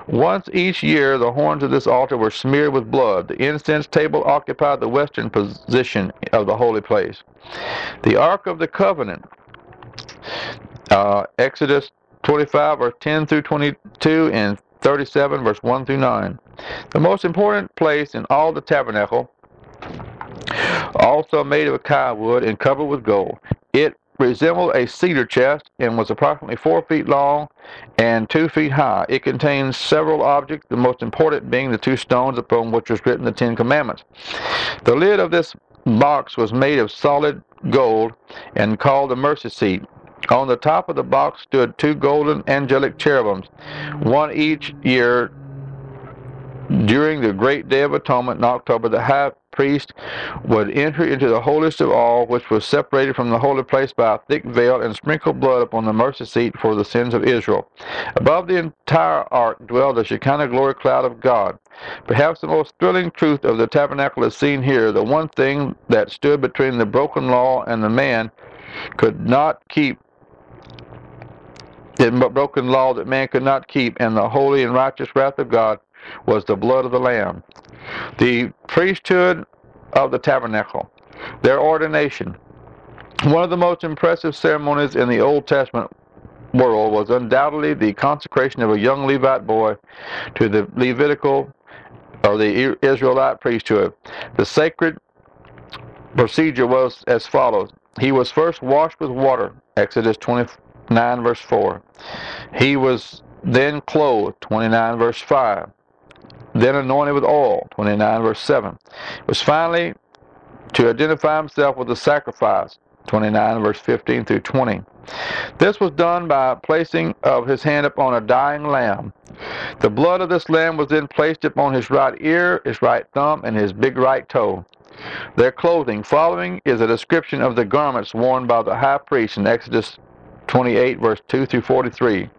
Once each year, the horns of this altar were smeared with blood. The incense table occupied the western position of the holy place. The Ark of the Covenant, Exodus 25 verse 10 through 22 and 37 verse 1 through 9. The most important place in all the tabernacle, also made of acacia wood and covered with gold. It resembled a cedar chest and was approximately 4 feet long and 2 feet high. It contains several objects, the most important being the 2 stones upon which was written the 10 Commandments. The lid of this box was made of solid gold and called the mercy seat. On the top of the box stood 2 golden angelic cherubims, one each year During the Great Day of Atonement in October, the high priest would enter into the holiest of all, which was separated from the holy place by a thick veil, and sprinkle blood upon the mercy seat for the sins of Israel. Above the entire ark dwelled the Shekinah glory cloud of God. Perhaps the most thrilling truth of the tabernacle is seen here. The one thing that stood between the broken law and the man could not keep, the broken law that man could not keep, and the holy and righteous wrath of God was the blood of the Lamb. The priesthood of the tabernacle, their ordination. One of the most impressive ceremonies in the Old Testament world was undoubtedly the consecration of a young Levite boy to the Levitical or the Israelite priesthood. The sacred procedure was as follows. He was first washed with water, Exodus 29 verse 4. He was then clothed, 29 verse 5. Then anointed with oil, 29 verse 7. It was finally to identify himself with the sacrifice, 29 verse 15 through 20. This was done by placing of his hand upon a dying lamb. The blood of this lamb was then placed upon his right ear, his right thumb, and his big right toe. Their clothing. Following is a description of the garments worn by the high priest in Exodus 28 verse 2 through 43.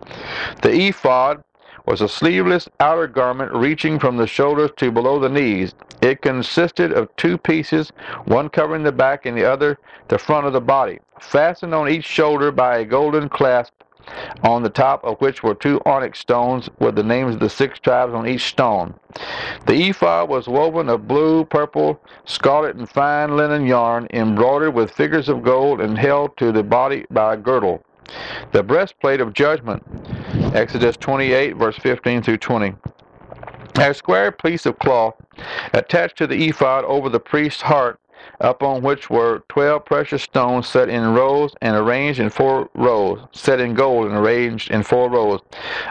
The ephod was a sleeveless outer garment reaching from the shoulders to below the knees. It consisted of two pieces, one covering the back and the other the front of the body, fastened on each shoulder by a golden clasp, on the top of which were two onyx stones with the names of the 6 tribes on each stone. The ephod was woven of blue, purple, scarlet, and fine linen yarn, embroidered with figures of gold, and held to the body by a girdle. The breastplate of judgment, Exodus 28 verse 15 through 20. A square piece of cloth attached to the ephod over the priest's heart, upon which were 12 precious stones set in rows and arranged in 4 rows, set in gold and arranged in 4 rows.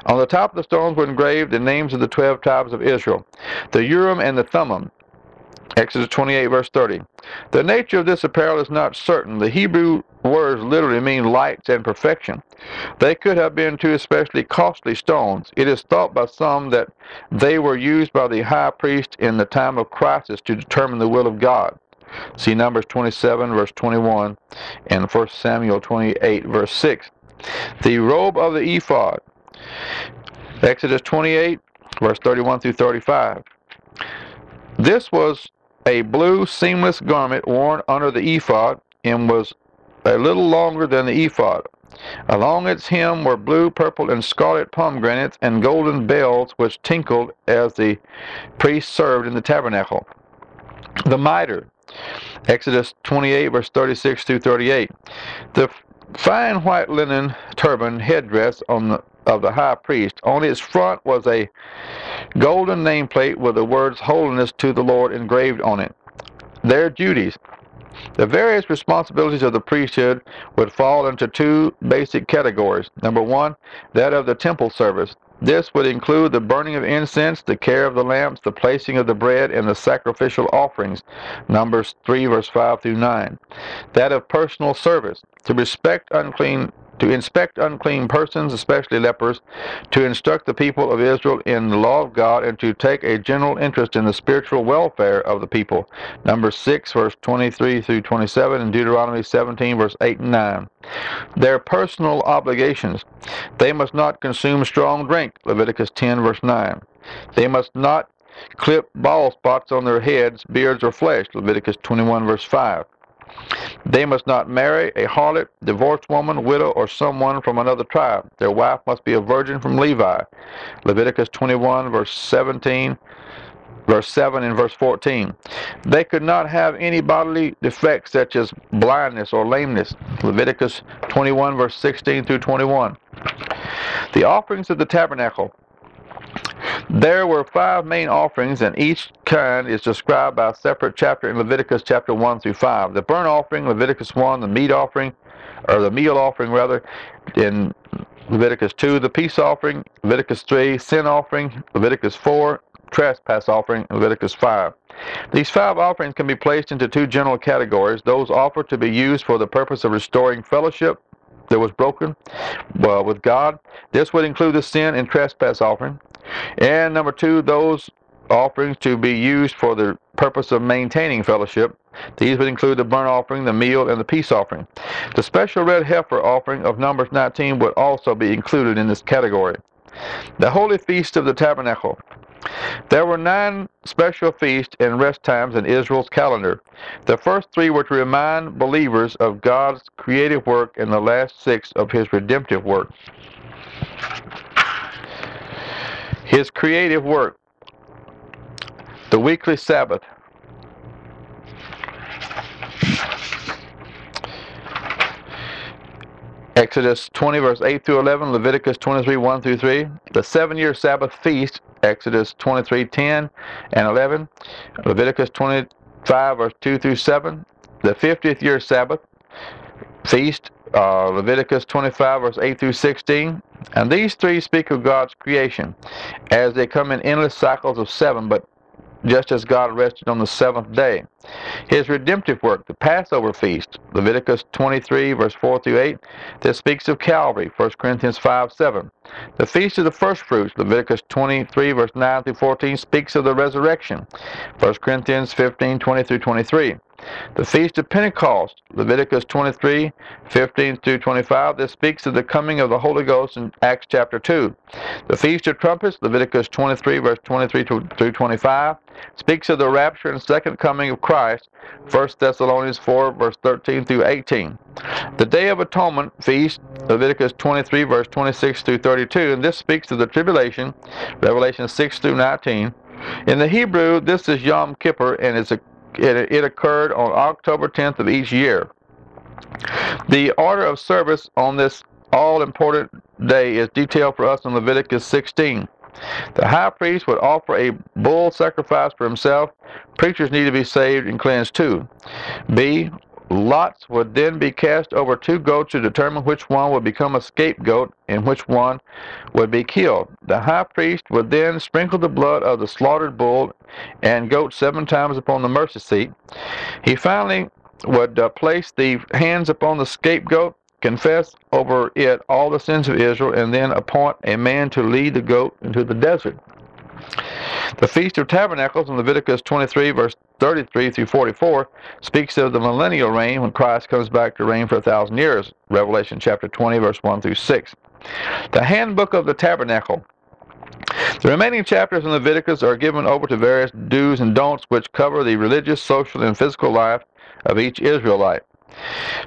On the top of the stones were engraved the names of the 12 tribes of Israel, the Urim and the Thummim, Exodus 28 verse 30. The nature of this apparel is not certain. The Hebrew words literally mean lights and perfection. They could have been 2 especially costly stones. It is thought by some that they were used by the high priest in the time of crisis to determine the will of God. See Numbers 27 verse 21 and 1 Samuel 28 verse 6. The robe of the ephod, Exodus 28 verse 31 through 35. This was a blue seamless garment worn under the ephod and was a little longer than the ephod. Along its hem were blue, purple, and scarlet pomegranates and golden bells which tinkled as the priest served in the tabernacle. The mitre, Exodus 28 verse 36 through 38. The fine white linen turban headdress of the high priest. On its front was a golden nameplate with the words "Holiness to the Lord" engraved on it. Their duties. The various responsibilities of the priesthood would fall into 2 basic categories. Number 1, that of the temple service. This would include the burning of incense, the care of the lamps, the placing of the bread, and the sacrificial offerings. Numbers 3 verse 5 through 9. That of personal service. To inspect unclean persons, especially lepers, to instruct the people of Israel in the law of God, and to take a general interest in the spiritual welfare of the people. Numbers 6 verse 23 through 27 and Deuteronomy 17 verse 8 and 9. Their personal obligations. They must not consume strong drink, Leviticus 10 verse 9. They must not clip bald spots on their heads, beards, or flesh, Leviticus 21 verse 5. They must not marry a harlot, divorced woman, widow, or someone from another tribe. Their wife must be a virgin from Levi, Leviticus 21 verse 17, verse 7 and verse 14. They could not have any bodily defects such as blindness or lameness, Leviticus 21 verse 16 through 21. The offerings of the tabernacle. There were 5 main offerings, and each kind is described by a separate chapter in Leviticus chapter 1 through 5. The burnt offering, Leviticus 1, the meal offering, in Leviticus 2, the peace offering, Leviticus 3, sin offering, Leviticus 4, trespass offering, Leviticus 5. These 5 offerings can be placed into 2 general categories: those offered to be used for the purpose of restoring fellowship that was broken with God. This would include the sin and trespass offering. And number 2, those offerings to be used for the purpose of maintaining fellowship. These would include the burnt offering, the meal, and the peace offering. The special red heifer offering of Numbers 19 would also be included in this category. The Holy Feast of the Tabernacle. There were 9 special feasts and rest times in Israel's calendar. The first 3 were to remind believers of God's creative work, and the last 6 of His redemptive work. His creative work. The weekly Sabbath. Exodus 20 verse 8 through 11, Leviticus 23 1 through 3. The 7-year Sabbath feast, Exodus 23 10 and 11, Leviticus 25 verse 2 through 7. The 50th year Sabbath feast, Leviticus 25 verse 8 through 16. And these 3 speak of God's creation as they come in endless cycles of 7, but just as God rested on the 7th day. His redemptive work, the Passover feast, Leviticus 23 verse 4 through 8, this speaks of Calvary, 1 Corinthians 5 7. The feast of the first fruits, Leviticus 23 verse 9 through 14, speaks of the resurrection, 1 Corinthians 15 20 through 23. The Feast of Pentecost, Leviticus 23, 15 through 25, this speaks of the coming of the Holy Ghost in Acts chapter 2. The Feast of Trumpets, Leviticus 23, verse 23 through 25, speaks of the rapture and second coming of Christ, 1 Thessalonians 4, verse 13 through 18. The Day of Atonement feast, Leviticus 23, verse 26 through 32, and this speaks of the tribulation, Revelation 6 through 19. In the Hebrew, this is Yom Kippur, and it occurred on October 10th of each year. The order of service on this all-important day is detailed for us in Leviticus 16. The high priest would offer a bull sacrifice for himself. Preachers need to be saved and cleansed too. B. Lots would then be cast over 2 goats to determine which one would become a scapegoat and which one would be killed. The high priest would then sprinkle the blood of the slaughtered bull and goat 7 times upon the mercy seat. He finally would place the hands upon the scapegoat, confess over it all the sins of Israel, and then appoint a man to lead the goat into the desert. The Feast of Tabernacles in Leviticus 23, verse 33 through 44, speaks of the millennial reign when Christ comes back to reign for 1,000 years. Revelation chapter 20, verse 1 through 6. The Handbook of the Tabernacle. The remaining chapters in Leviticus are given over to various do's and don'ts which cover the religious, social, and physical life of each Israelite.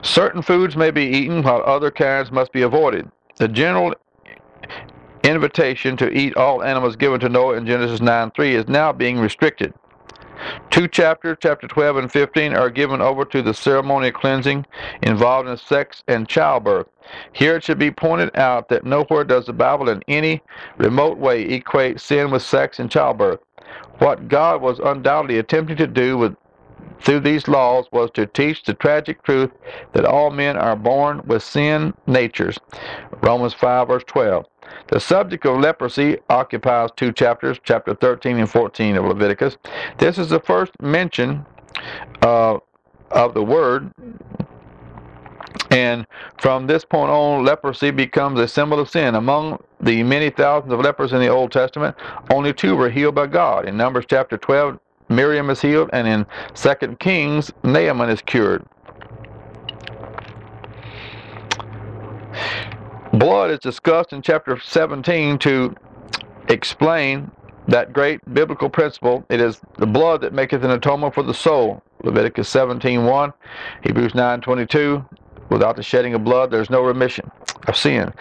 Certain foods may be eaten while other kinds must be avoided. The general invitation to eat all animals given to Noah in Genesis 9:3 is now being restricted. 2 chapters, chapter 12 and 15, are given over to the ceremonial cleansing involved in sex and childbirth. Here it should be pointed out that nowhere does the Bible in any remote way equate sin with sex and childbirth. What God was undoubtedly attempting to do through these laws was to teach the tragic truth that all men are born with sin natures. Romans 5 verse 12. The subject of leprosy occupies 2 chapters, chapter 13 and 14 of Leviticus. This is the first mention of the word, and from this point on, leprosy becomes a symbol of sin. Among the many thousands of lepers in the Old Testament, only 2 were healed by God. In Numbers chapter 12, Miriam is healed, and in 2 Kings, Naaman is cured. Blood is discussed in chapter 17 to explain that great biblical principle. It is the blood that maketh an atonement for the soul. Leviticus 17:1, Hebrews 9:22. Without the shedding of blood, there's no remission of sin.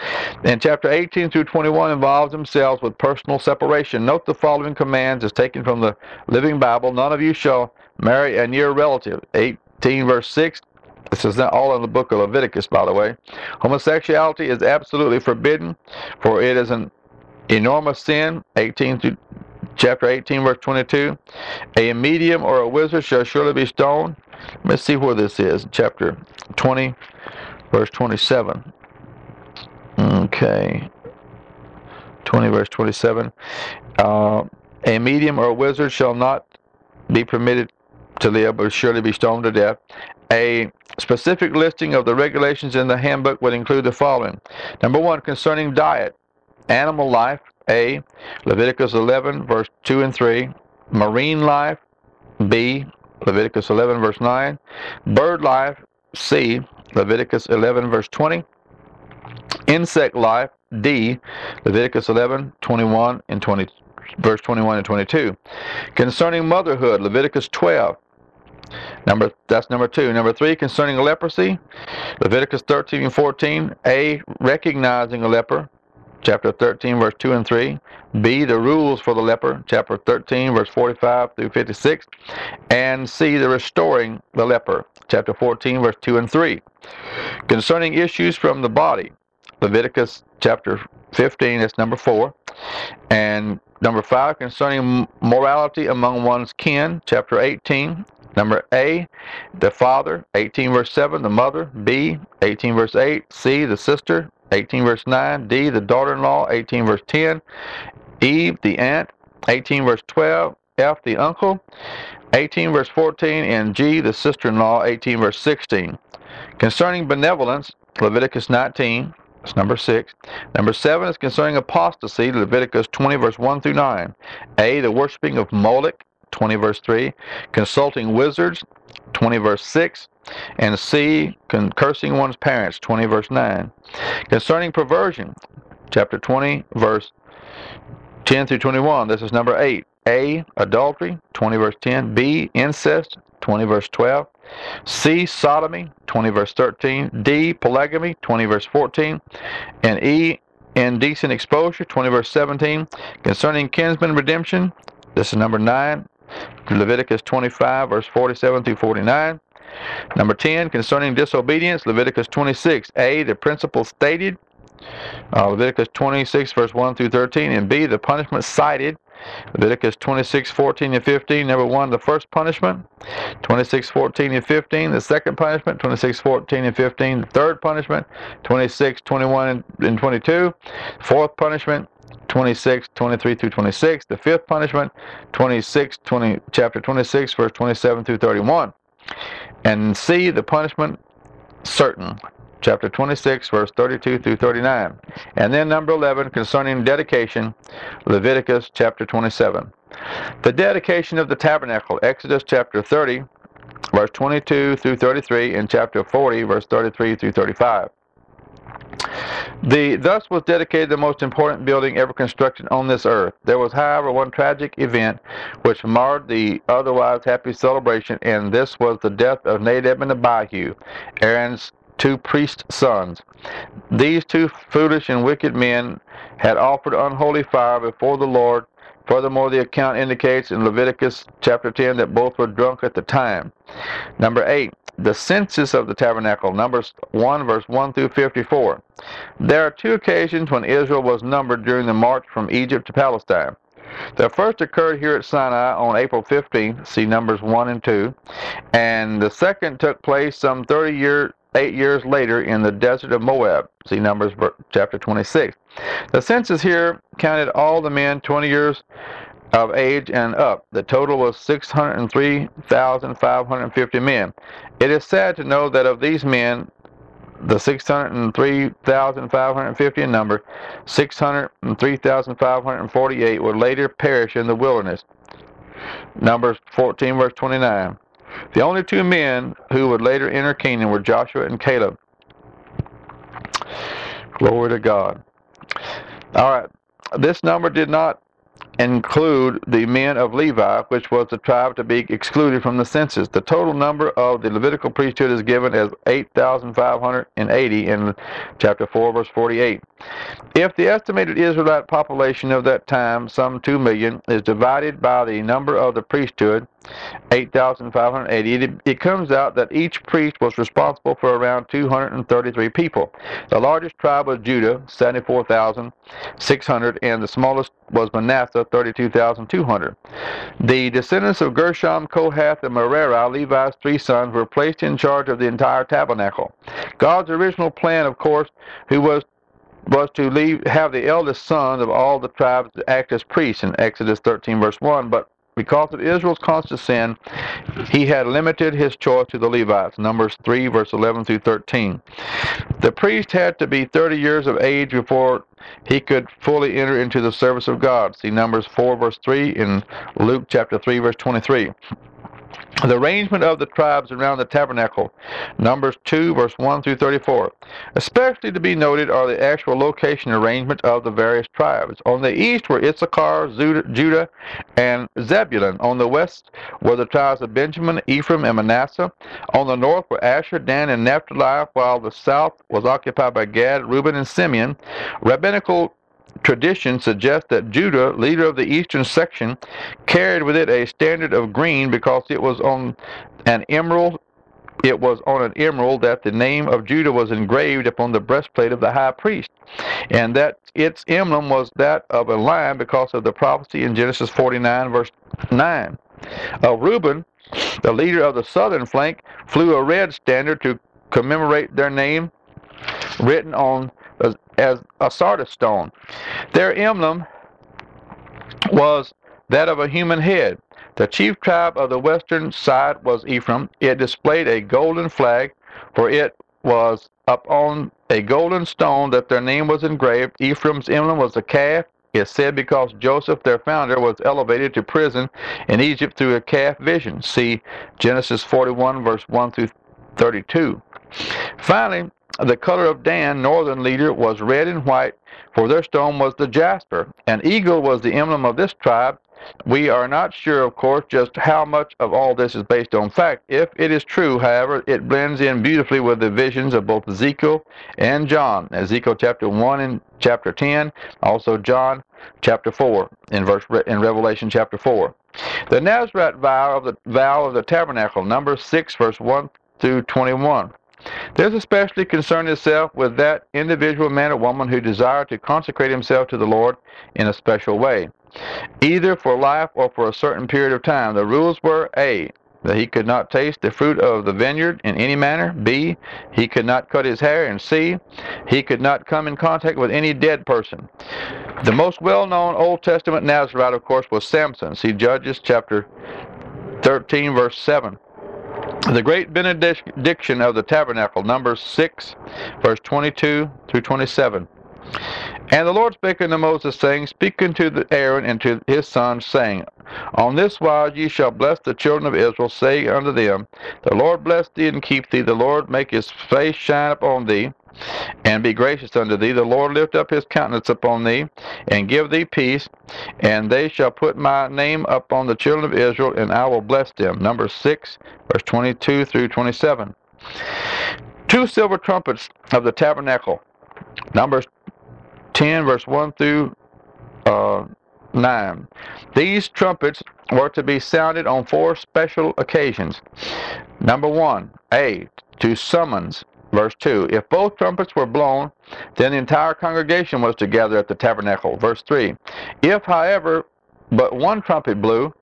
And chapter 18 through 21 involves themselves with personal separation. Note the following commands is taken from the Living Bible. None of you shall marry a near relative. 18 verse 6. This is not all in the book of Leviticus, by the way. Homosexuality is absolutely forbidden, for it is an enormous sin. Chapter 18, verse 22. A medium or a wizard shall surely be stoned. Let's see where this is. Chapter 20, verse 27. Okay. 20, verse 27. A medium or a wizard shall not be permitted to live, but surely be stoned to death. A specific listing of the regulations in the handbook would include the following. Number 1, concerning diet. Animal life. A. Leviticus 11, verse 2 and 3. Marine life, B, Leviticus 11, verse 9. Bird life, C, Leviticus 11, verse 20. Insect life, D, Leviticus 11, 21 and 20, verse 21 and 22. Concerning motherhood, Leviticus 12. That's number 2. Number 3, concerning leprosy, Leviticus 13 and 14. A, recognizing a leper, chapter 13, verse 2 and 3. B, the rules for the leper, chapter 13, verse 45 through 56. And C, the restoring the leper, chapter 14, verse 2 and 3. Concerning issues from the body, Leviticus chapter 15, that's number 4. And number 5, concerning morality among one's kin, chapter 18. Number A, the father, 18 verse 7, the mother, B, 18 verse 8, C, the sister, 18 verse 9, D, the daughter-in-law, 18 verse 10, E, the aunt, 18 verse 12, F, the uncle, 18 verse 14, and G, the sister-in-law, 18 verse 16. Concerning benevolence, Leviticus 19, that's number 6. Number 7 is concerning apostasy, Leviticus 20 verse 1 through 9. A, the worshiping of Moloch, 20 verse 3, consulting wizards, 20 verse 6, and C, cursing one's parents, 20 verse 9. Concerning perversion, chapter 20 verse 10 through 21, this is number 8. A, adultery, 20 verse 10, B, incest, 20 verse 12, C, sodomy, 20 verse 13, D, polygamy, 20 verse 14, and E, indecent exposure, 20 verse 17. Concerning kinsman redemption, this is number 9. Leviticus 25, verse 47 through 49. Number 10, concerning disobedience, Leviticus 26. A, the principle stated, Leviticus 26, verse 1 through 13. And B, the punishment cited, Leviticus 26, 14 and 15. Number 1, the first punishment, 26, 14 and 15. The second punishment, 26, 14 and 15. The third punishment, 26, 21 and 22. Fourth punishment, 26, 23 through 26. The fifth punishment, chapter 26, verse 27 through 31. And C, the punishment certain, chapter 26, verse 32 through 39. And then number 11, concerning dedication, Leviticus chapter 27. The dedication of the tabernacle, Exodus chapter 30, verse 22 through 33, and chapter 40, verse 33 through 35. Thus was dedicated the most important building ever constructed on this earth. There was, however, one tragic event which marred the otherwise happy celebration, and this was the death of Nadab and Abihu, Aaron's 2 priest sons. These 2 foolish and wicked men had offered unholy fire before the Lord. Furthermore, the account indicates in Leviticus chapter 10 that both were drunk at the time. Number 8, the census of the tabernacle, Numbers 1, verse 1 through 54. There are 2 occasions when Israel was numbered during the march from Egypt to Palestine. The first occurred here at Sinai on April 15th, see Numbers 1 and 2, and the second took place some 8 years later in the desert of Moab, see Numbers chapter 26. The census here counted all the men 20 years of age and up. The total was 603,550 men. It is sad to know that of these men, the 603,550 in number, 603,548 would later perish in the wilderness. Numbers 14, verse 29. The only 2 men who would later enter Canaan were Joshua and Caleb. Glory to God. All right. This number did not include the men of Levi, which was the tribe to be excluded from the census. The total number of the Levitical priesthood is given as 8,580 in chapter 4, verse 48. If the estimated Israelite population of that time, some 2 million, is divided by the number of the priesthood, 8,580, it comes out that each priest was responsible for around 233 people. The largest tribe was Judah, 74,600, and the smallest was Manasseh, 32,200. The descendants of Gershom, Kohath, and Merari, Levi's 3 sons, were placed in charge of the entire tabernacle. God's original plan, of course, was to have the eldest son of all the tribes to act as priests in Exodus 13, verse 1, but because of Israel's constant sin, he had limited his choice to the Levites. Numbers 3, verse 11 through 13. The priest had to be 30 years of age before he could fully enter into the service of God. See Numbers 4, verse 3, and Luke chapter 3, verse 23. The arrangement of the tribes around the tabernacle, Numbers 2, verse 1 through 34. Especially to be noted are the actual location arrangement of the various tribes. On the east were Issachar, Judah, and Zebulun. On the west were the tribes of Benjamin, Ephraim, and Manasseh. On the north were Asher, Dan, and Naphtali, while the south was occupied by Gad, Reuben, and Simeon. Rabbinical tradition suggests that Judah, leader of the eastern section, carried with it a standard of green because it was on an emerald. It was on an emerald that the name of Judah was engraved upon the breastplate of the high priest, and that its emblem was that of a lion because of the prophecy in Genesis 49, verse 9. Reuben, the leader of the southern flank, flew a red standard to commemorate their name, written on as a sardis stone. Their emblem was that of a human head. The chief tribe of the western side was Ephraim. It displayed a golden flag, for it was upon a golden stone that their name was engraved. Ephraim's emblem was a calf. It's said because Joseph, their founder, was elevated to prison in Egypt through a calf vision. See Genesis 41, verse 1 through 32. Finally, the color of Dan, northern leader, was red and white, for their stone was the jasper. An eagle was the emblem of this tribe. We are not sure, of course, just how much of all this is based on fact. If it is true, however, it blends in beautifully with the visions of both Ezekiel and John. Ezekiel chapter 1 and chapter 10, also John chapter 4, in Revelation chapter 4. The Nazarite vow of the tabernacle, Numbers 6, verse 1 through 21. This especially concerned itself with that individual man or woman who desired to consecrate himself to the Lord in a special way, either for life or for a certain period of time. The rules were: A, that he could not taste the fruit of the vineyard in any manner; B, he could not cut his hair; and C, he could not come in contact with any dead person. The most well-known Old Testament Nazarite, of course, was Samson. See Judges chapter 13, verse 7. The great benediction of the tabernacle, Numbers 6, verse 22 through 27. And the Lord spake unto Moses, saying, Speak unto Aaron and to his sons, saying, On this wise ye shall bless the children of Israel, say unto them, The Lord bless thee and keep thee, the Lord make his face shine upon thee, and be gracious unto thee. The Lord lift up his countenance upon thee, and give thee peace. And they shall put my name upon the children of Israel, and I will bless them. Numbers 6, verse 22 through 27. 2 silver trumpets of the tabernacle. Numbers 10, verse 1 through 9. These trumpets were to be sounded on 4 special occasions. Number 1, A, to summons. Verse 2, if both trumpets were blown, then the entire congregation was to gather at the tabernacle. Verse 3, if, however, but one trumpet blew,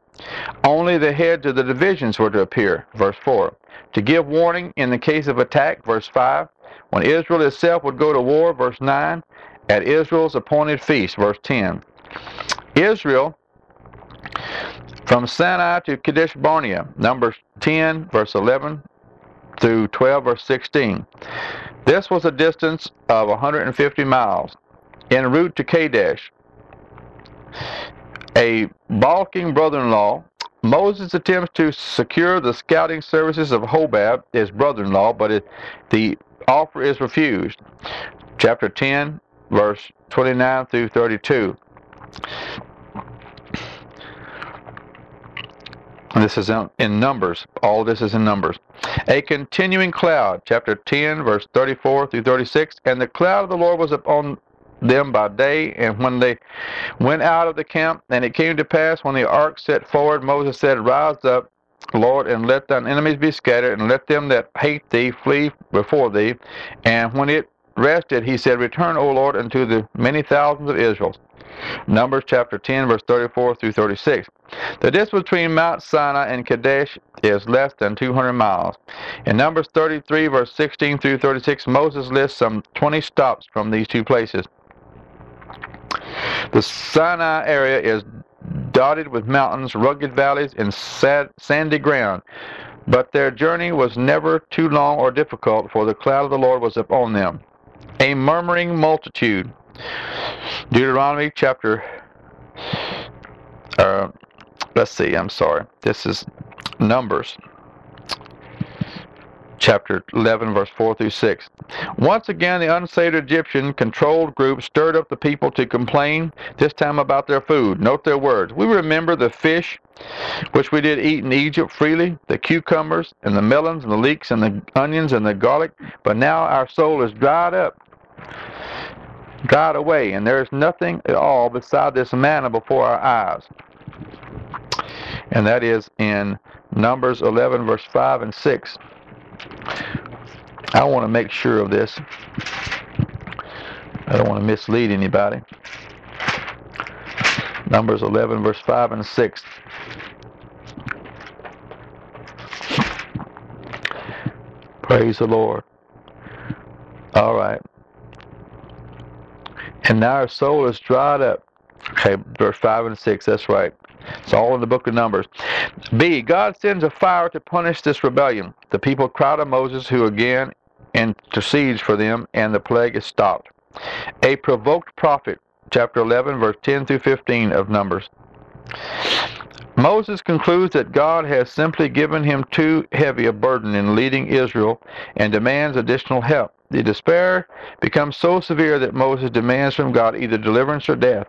only the heads of the divisions were to appear. Verse 4, to give warning in the case of attack. Verse 5, when Israel itself would go to war. Verse 9, at Israel's appointed feast. Verse 10. Israel from Sinai to Kadesh Barnea. Numbers 10, verse 11 through 12, verse 16. This was a distance of 150 miles. En route to Kadesh, a balking brother-in-law, Moses attempts to secure the scouting services of Hobab, his brother-in-law, but the offer is refused. Chapter 10, verse 29 through 32. This is in Numbers. All this is in Numbers. A continuing cloud, chapter 10, verse 34 through 36. And the cloud of the Lord was upon them by day, and when they went out of the camp, and it came to pass, when the ark set forward, Moses said, Rise up, Lord, and let thine enemies be scattered, and let them that hate thee flee before thee. And when it rested, he said, Return, O Lord, unto the many thousands of Israel. Numbers chapter 10, verse 34 through 36. The distance between Mount Sinai and Kadesh is less than 200 miles. In Numbers 33, verse 16 through 36, Moses lists some 20 stops from these two places. The Sinai area is dotted with mountains, rugged valleys, and sandy ground. But their journey was never too long or difficult, for the cloud of the Lord was upon them. A murmuring multitude. Deuteronomy chapter, this is Numbers chapter 11, verse 4 through 6. Once again, the unsaved Egyptian controlled group stirred up the people to complain, this time about their food. Note their words. We remember the fish which we did eat in Egypt freely, the cucumbers and the melons and the leeks and the onions and the garlic, but now our soul is dried away, and there is nothing at all beside this manna before our eyes. And that is in Numbers 11, verse 5 and 6. I want to make sure of this. I don't want to mislead anybody. Numbers 11, verse 5 and 6. Praise the Lord. All right. And now our soul is dried up. Okay, verse 5 and 6, that's right. It's all in the book of Numbers. B, God sends a fire to punish this rebellion. The people cry to Moses, who again intercedes for them, and the plague is stopped. A provoked prophet, chapter 11, verse 10 through 15 of Numbers. Moses concludes that God has simply given him too heavy a burden in leading Israel and demands additional help. The despair becomes so severe that Moses demands from God either deliverance or death.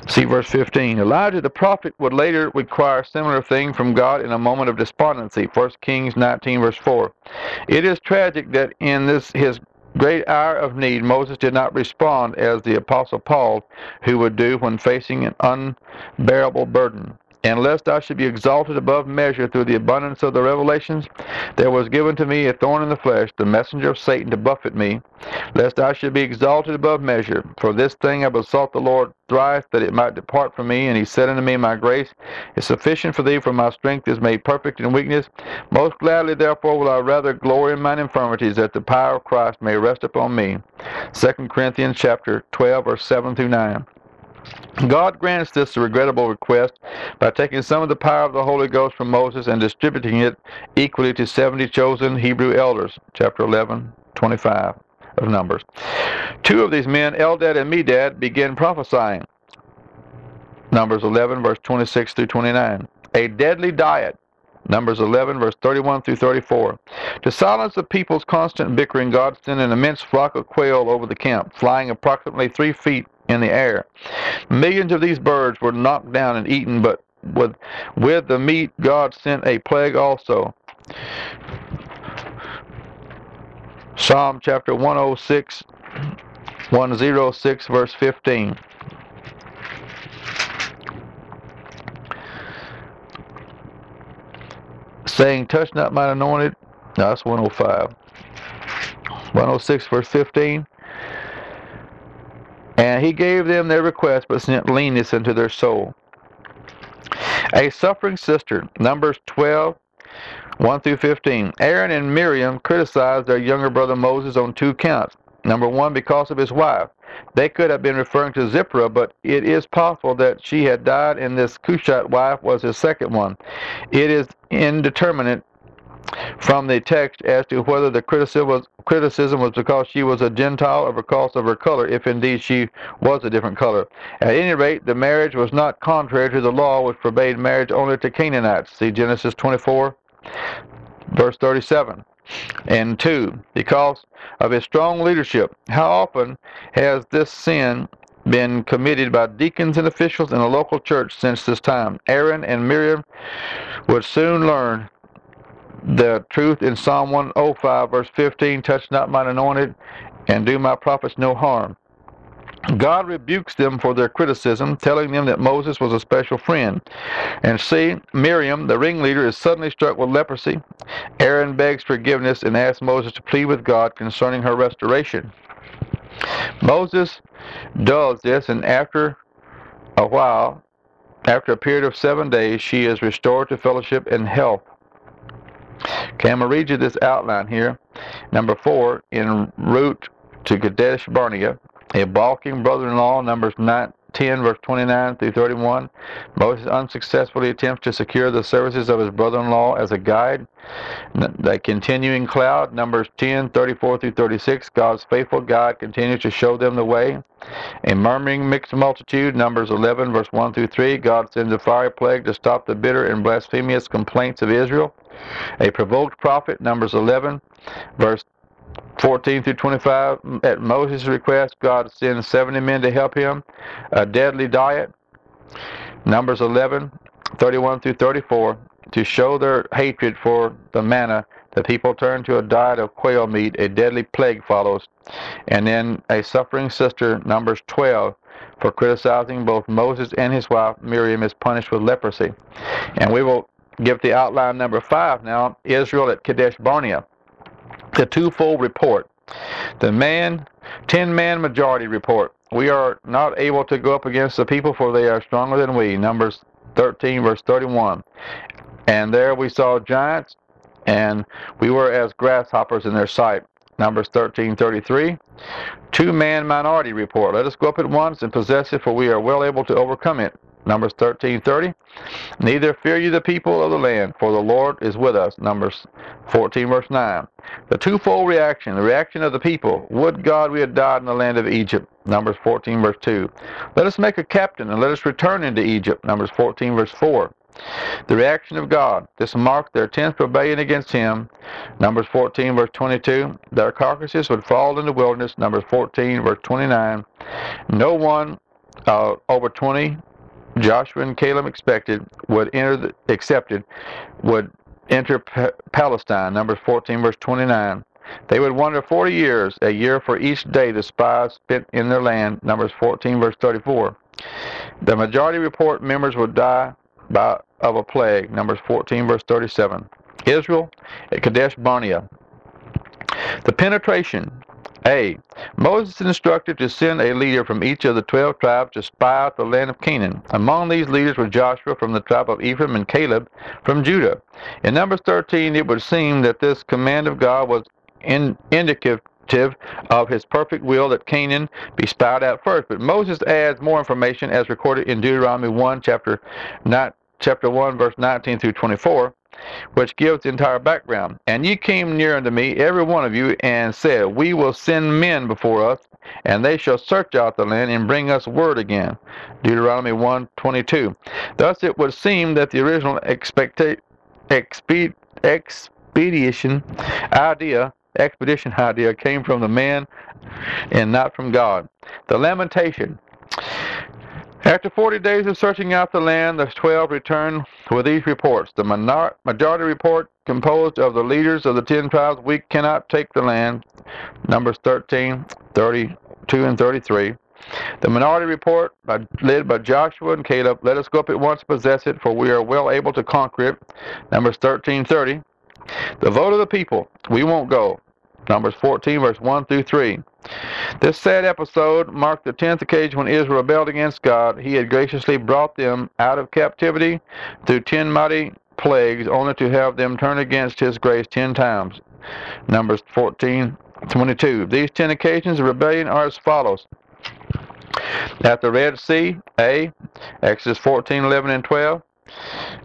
See verse 15. Elijah the prophet would later require a similar thing from God in a moment of despondency. 1 Kings 19, verse 4. It is tragic that in his great hour of need, Moses did not respond as the Apostle Paul, who would do when facing an unbearable burden. And lest I should be exalted above measure through the abundance of the revelations, there was given to me a thorn in the flesh, the messenger of Satan to buffet me, lest I should be exalted above measure. For this thing I besought the Lord thrice, that it might depart from me. And he said unto me, My grace is sufficient for thee, for my strength is made perfect in weakness. Most gladly therefore will I rather glory in mine infirmities, that the power of Christ may rest upon me. 2 Corinthians chapter 12, verse 7 through 9. God grants this regrettable request by taking some of the power of the Holy Ghost from Moses and distributing it equally to 70 chosen Hebrew elders, chapter 11, 25 of Numbers. Two of these men, Eldad and Medad, began prophesying, Numbers 11, verse 26 through 29. A deadly diet, Numbers 11, verse 31 through 34. To silence the people's constant bickering, God sent an immense flock of quail over the camp, flying approximately 3 feet in the air. Millions of these birds were knocked down and eaten, but with the meat God sent a plague also. Psalm chapter 106, verse 15. Saying, touch not mine anointed. No, that's 105. 106, verse 15. And he gave them their request, but sent leanness into their soul. A suffering sister, Numbers 12, 1 through 15. Aaron and Miriam criticized their younger brother Moses on 2 counts. Number 1, because of his wife. They could have been referring to Zipporah, but it is possible that she had died and this Cushite wife was his second one. It is indeterminate from the text as to whether the criticism was because she was a Gentile or because of her color, if indeed she was a different color. At any rate, the marriage was not contrary to the law which forbade marriage only to Canaanites. See Genesis 24, verse 37. And 2, because of his strong leadership. How often has this sin been committed by deacons and officials in a local church since this time? Aaron and Miriam would soon learn the truth in Psalm 105, verse 15, touch not mine anointed, and do my prophets no harm. God rebukes them for their criticism, telling them that Moses was a special friend. And see, Miriam, the ringleader, is suddenly struck with leprosy. Aaron begs forgiveness and asks Moses to plead with God concerning her restoration. Moses does this, and after a period of 7 days, she is restored to fellowship and health. Okay, I'm going to read you this outline here. Number 4, en route to Kadesh Barnea, a balking brother-in-law, Numbers 10, verse 29 through 31. Moses unsuccessfully attempts to secure the services of his brother-in-law as a guide. The continuing cloud, Numbers 10, 34 through 36. God's faithful guide continues to show them the way. A murmuring mixed multitude, Numbers 11, verse 1 through 3. God sends a fire plague to stop the bitter and blasphemous complaints of Israel. A provoked prophet, Numbers 11, verse 14 through 25. At Moses' request, God sends 70 men to help him. A deadly diet, Numbers 11, 31 through 34. To show their hatred for the manna, the people turn to a diet of quail meat. A deadly plague follows. And then a suffering sister, Numbers 12, for criticizing both Moses and his wife Miriam, is punished with leprosy. And we will give the outline number 5 now, Israel at Kadesh Barnea. The twofold report. The 10-man majority report. We are not able to go up against the people, for they are stronger than we. Numbers 13, verse 31. And there we saw giants, and we were as grasshoppers in their sight. Numbers 13:33. 2-man minority report. Let us go up at once and possess it, for we are well able to overcome it. Numbers 13:30. Neither fear you the people of the land, for the Lord is with us. Numbers 14, verse 9. The twofold reaction. The reaction of the people. Would God we had died in the land of Egypt. Numbers 14, verse 2. Let us make a captain, and let us return into Egypt. Numbers 14, verse 4. The reaction of God. This marked their 10th rebellion against him. Numbers 14, verse 22. Their carcasses would fall in the wilderness. Numbers 14, verse 29. No one over 20, Joshua and Caleb would enter Palestine. Numbers 14, verse 29. They would wander 40 years, a year for each day the spies spent in their land. Numbers 14, verse 34. The majority report members would die of a plague. Numbers 14, verse 37. Israel at Kadesh Barnea. The penetration. A. Moses instructed to send a leader from each of the 12 tribes to spy out the land of Canaan. Among these leaders were Joshua from the tribe of Ephraim and Caleb from Judah. In Numbers 13, it would seem that this command of God was indicative of his perfect will that Canaan be spied out first. But Moses adds more information as recorded in Deuteronomy 1, chapter 1, verse 19 through 24, which gives the entire background. And ye came near unto me, every one of you, and said, We will send men before us, and they shall search out the land and bring us word again. Deuteronomy 1:22. Thus it would seem that the original expedition idea came from the man and not from God. The lamentation. After 40 days of searching out the land, the 12 returned with these reports. The majority report, composed of the leaders of the 10 tribes, we cannot take the land. Numbers 13, 32 and 33. The minority report, led by Joshua and Caleb, let us go up at once and possess it, for we are well able to conquer it. Numbers 13:30. The vote of the people, we won't go. Numbers 14, verse 1 through 3. This sad episode marked the 10th occasion when Israel rebelled against God. He had graciously brought them out of captivity through 10 mighty plagues, only to have them turn against his grace 10 times. Numbers 14:22. These 10 occasions of rebellion are as follows. At the Red Sea, A. Exodus 14:11 and 12.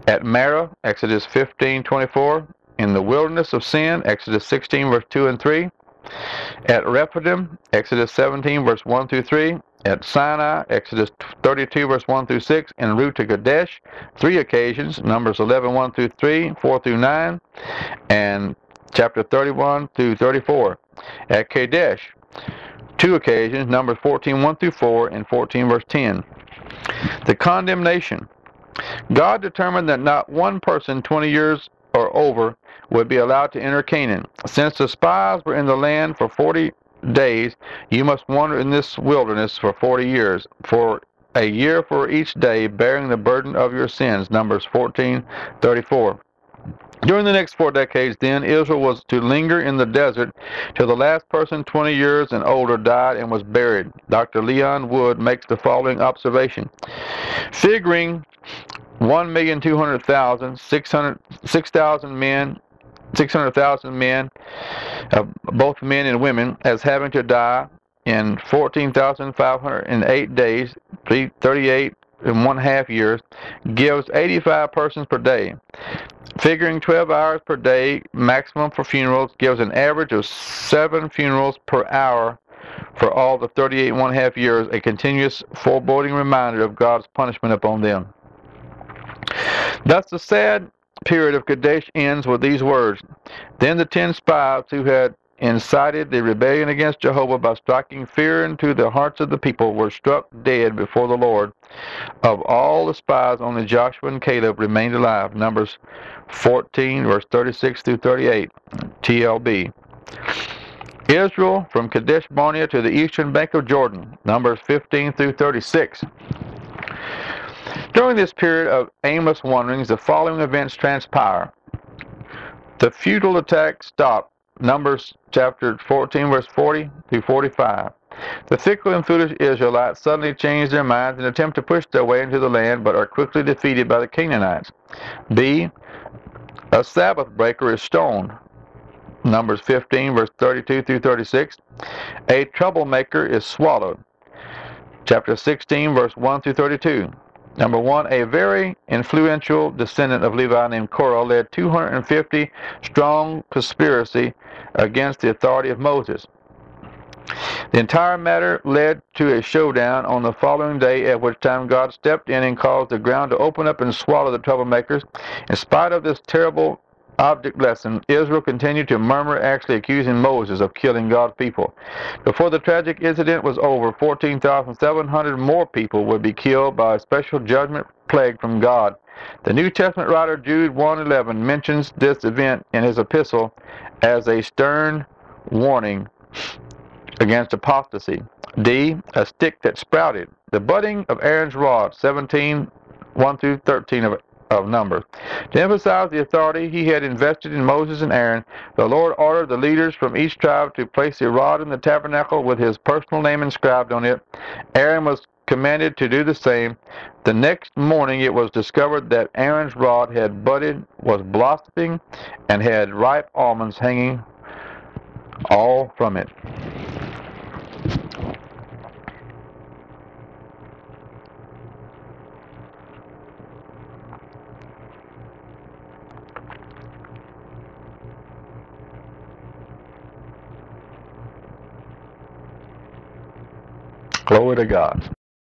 At Marah, Exodus 15:24. In the wilderness of Sin, Exodus 16, verse 2 and 3. At Rephidim, Exodus 17, verse 1 through 3. At Sinai, Exodus 32, verse 1 through 6. En route to Kadesh, 3 occasions, Numbers 11, 1 through 3, 4 through 9, and chapter 31 through 34. At Kadesh, 2 occasions, Numbers 14, 1 through 4, and 14, verse 10. The condemnation. God determined that not one person 20 years or over would be allowed to enter Canaan. Since the spies were in the land for 40 days, you must wander in this wilderness for 40 years, for a year for each day, bearing the burden of your sins. Numbers 14:34. During the next 4 decades, then, Israel was to linger in the desert till the last person 20 years and older died and was buried. Dr. Leon Wood makes the following observation. Figuring 1,200,000, 600,000 men, both men and women, as having to die in 14,508 days, 38.5 years, gives 85 persons per day. Figuring 12 hours per day maximum for funerals gives an average of 7 funerals per hour for all the 38.5 years, a continuous foreboding reminder of God's punishment upon them. Thus the sad period of Kadesh ends with these words. Then the 10 spies who had incited the rebellion against Jehovah by striking fear into the hearts of the people were struck dead before the Lord. Of all the spies, only Joshua and Caleb remained alive. Numbers 14, verse 36 through 38, TLB. Israel from Kadesh Barnea to the eastern bank of Jordan. Numbers 15 through 36. During this period of aimless wanderings, the following events transpire. The futile attack stopped. Numbers chapter 14, verse 40 through 45. The fickle and foolish Israelites suddenly change their minds and attempt to push their way into the land, but are quickly defeated by the Canaanites. B. A Sabbath breaker is stoned. Numbers 15, verse 32 through 36. A troublemaker is swallowed. Chapter 16, verse 1 through 32. Number 1, a very influential descendant of Levi named Korah led 250 strong conspiracy against the authority of Moses. The entire matter led to a showdown on the following day, at which time God stepped in and caused the ground to open up and swallow the troublemakers. In spite of this terrible object lesson, Israel continued to murmur, actually accusing Moses of killing God's people. Before the tragic incident was over, 14,700 more people would be killed by a special judgment plague from God. The New Testament writer Jude 1:11 mentions this event in his epistle as a stern warning against apostasy. D. A stick that sprouted. The budding of Aaron's rod, 17, 1 through 13 of Numbers. To emphasize the authority he had invested in Moses and Aaron, the Lord ordered the leaders from each tribe to place a rod in the tabernacle with his personal name inscribed on it. Aaron was commanded to do the same. The next morning it was discovered that Aaron's rod had budded, was blossoming, and had ripe almonds hanging all from it. Glory to God.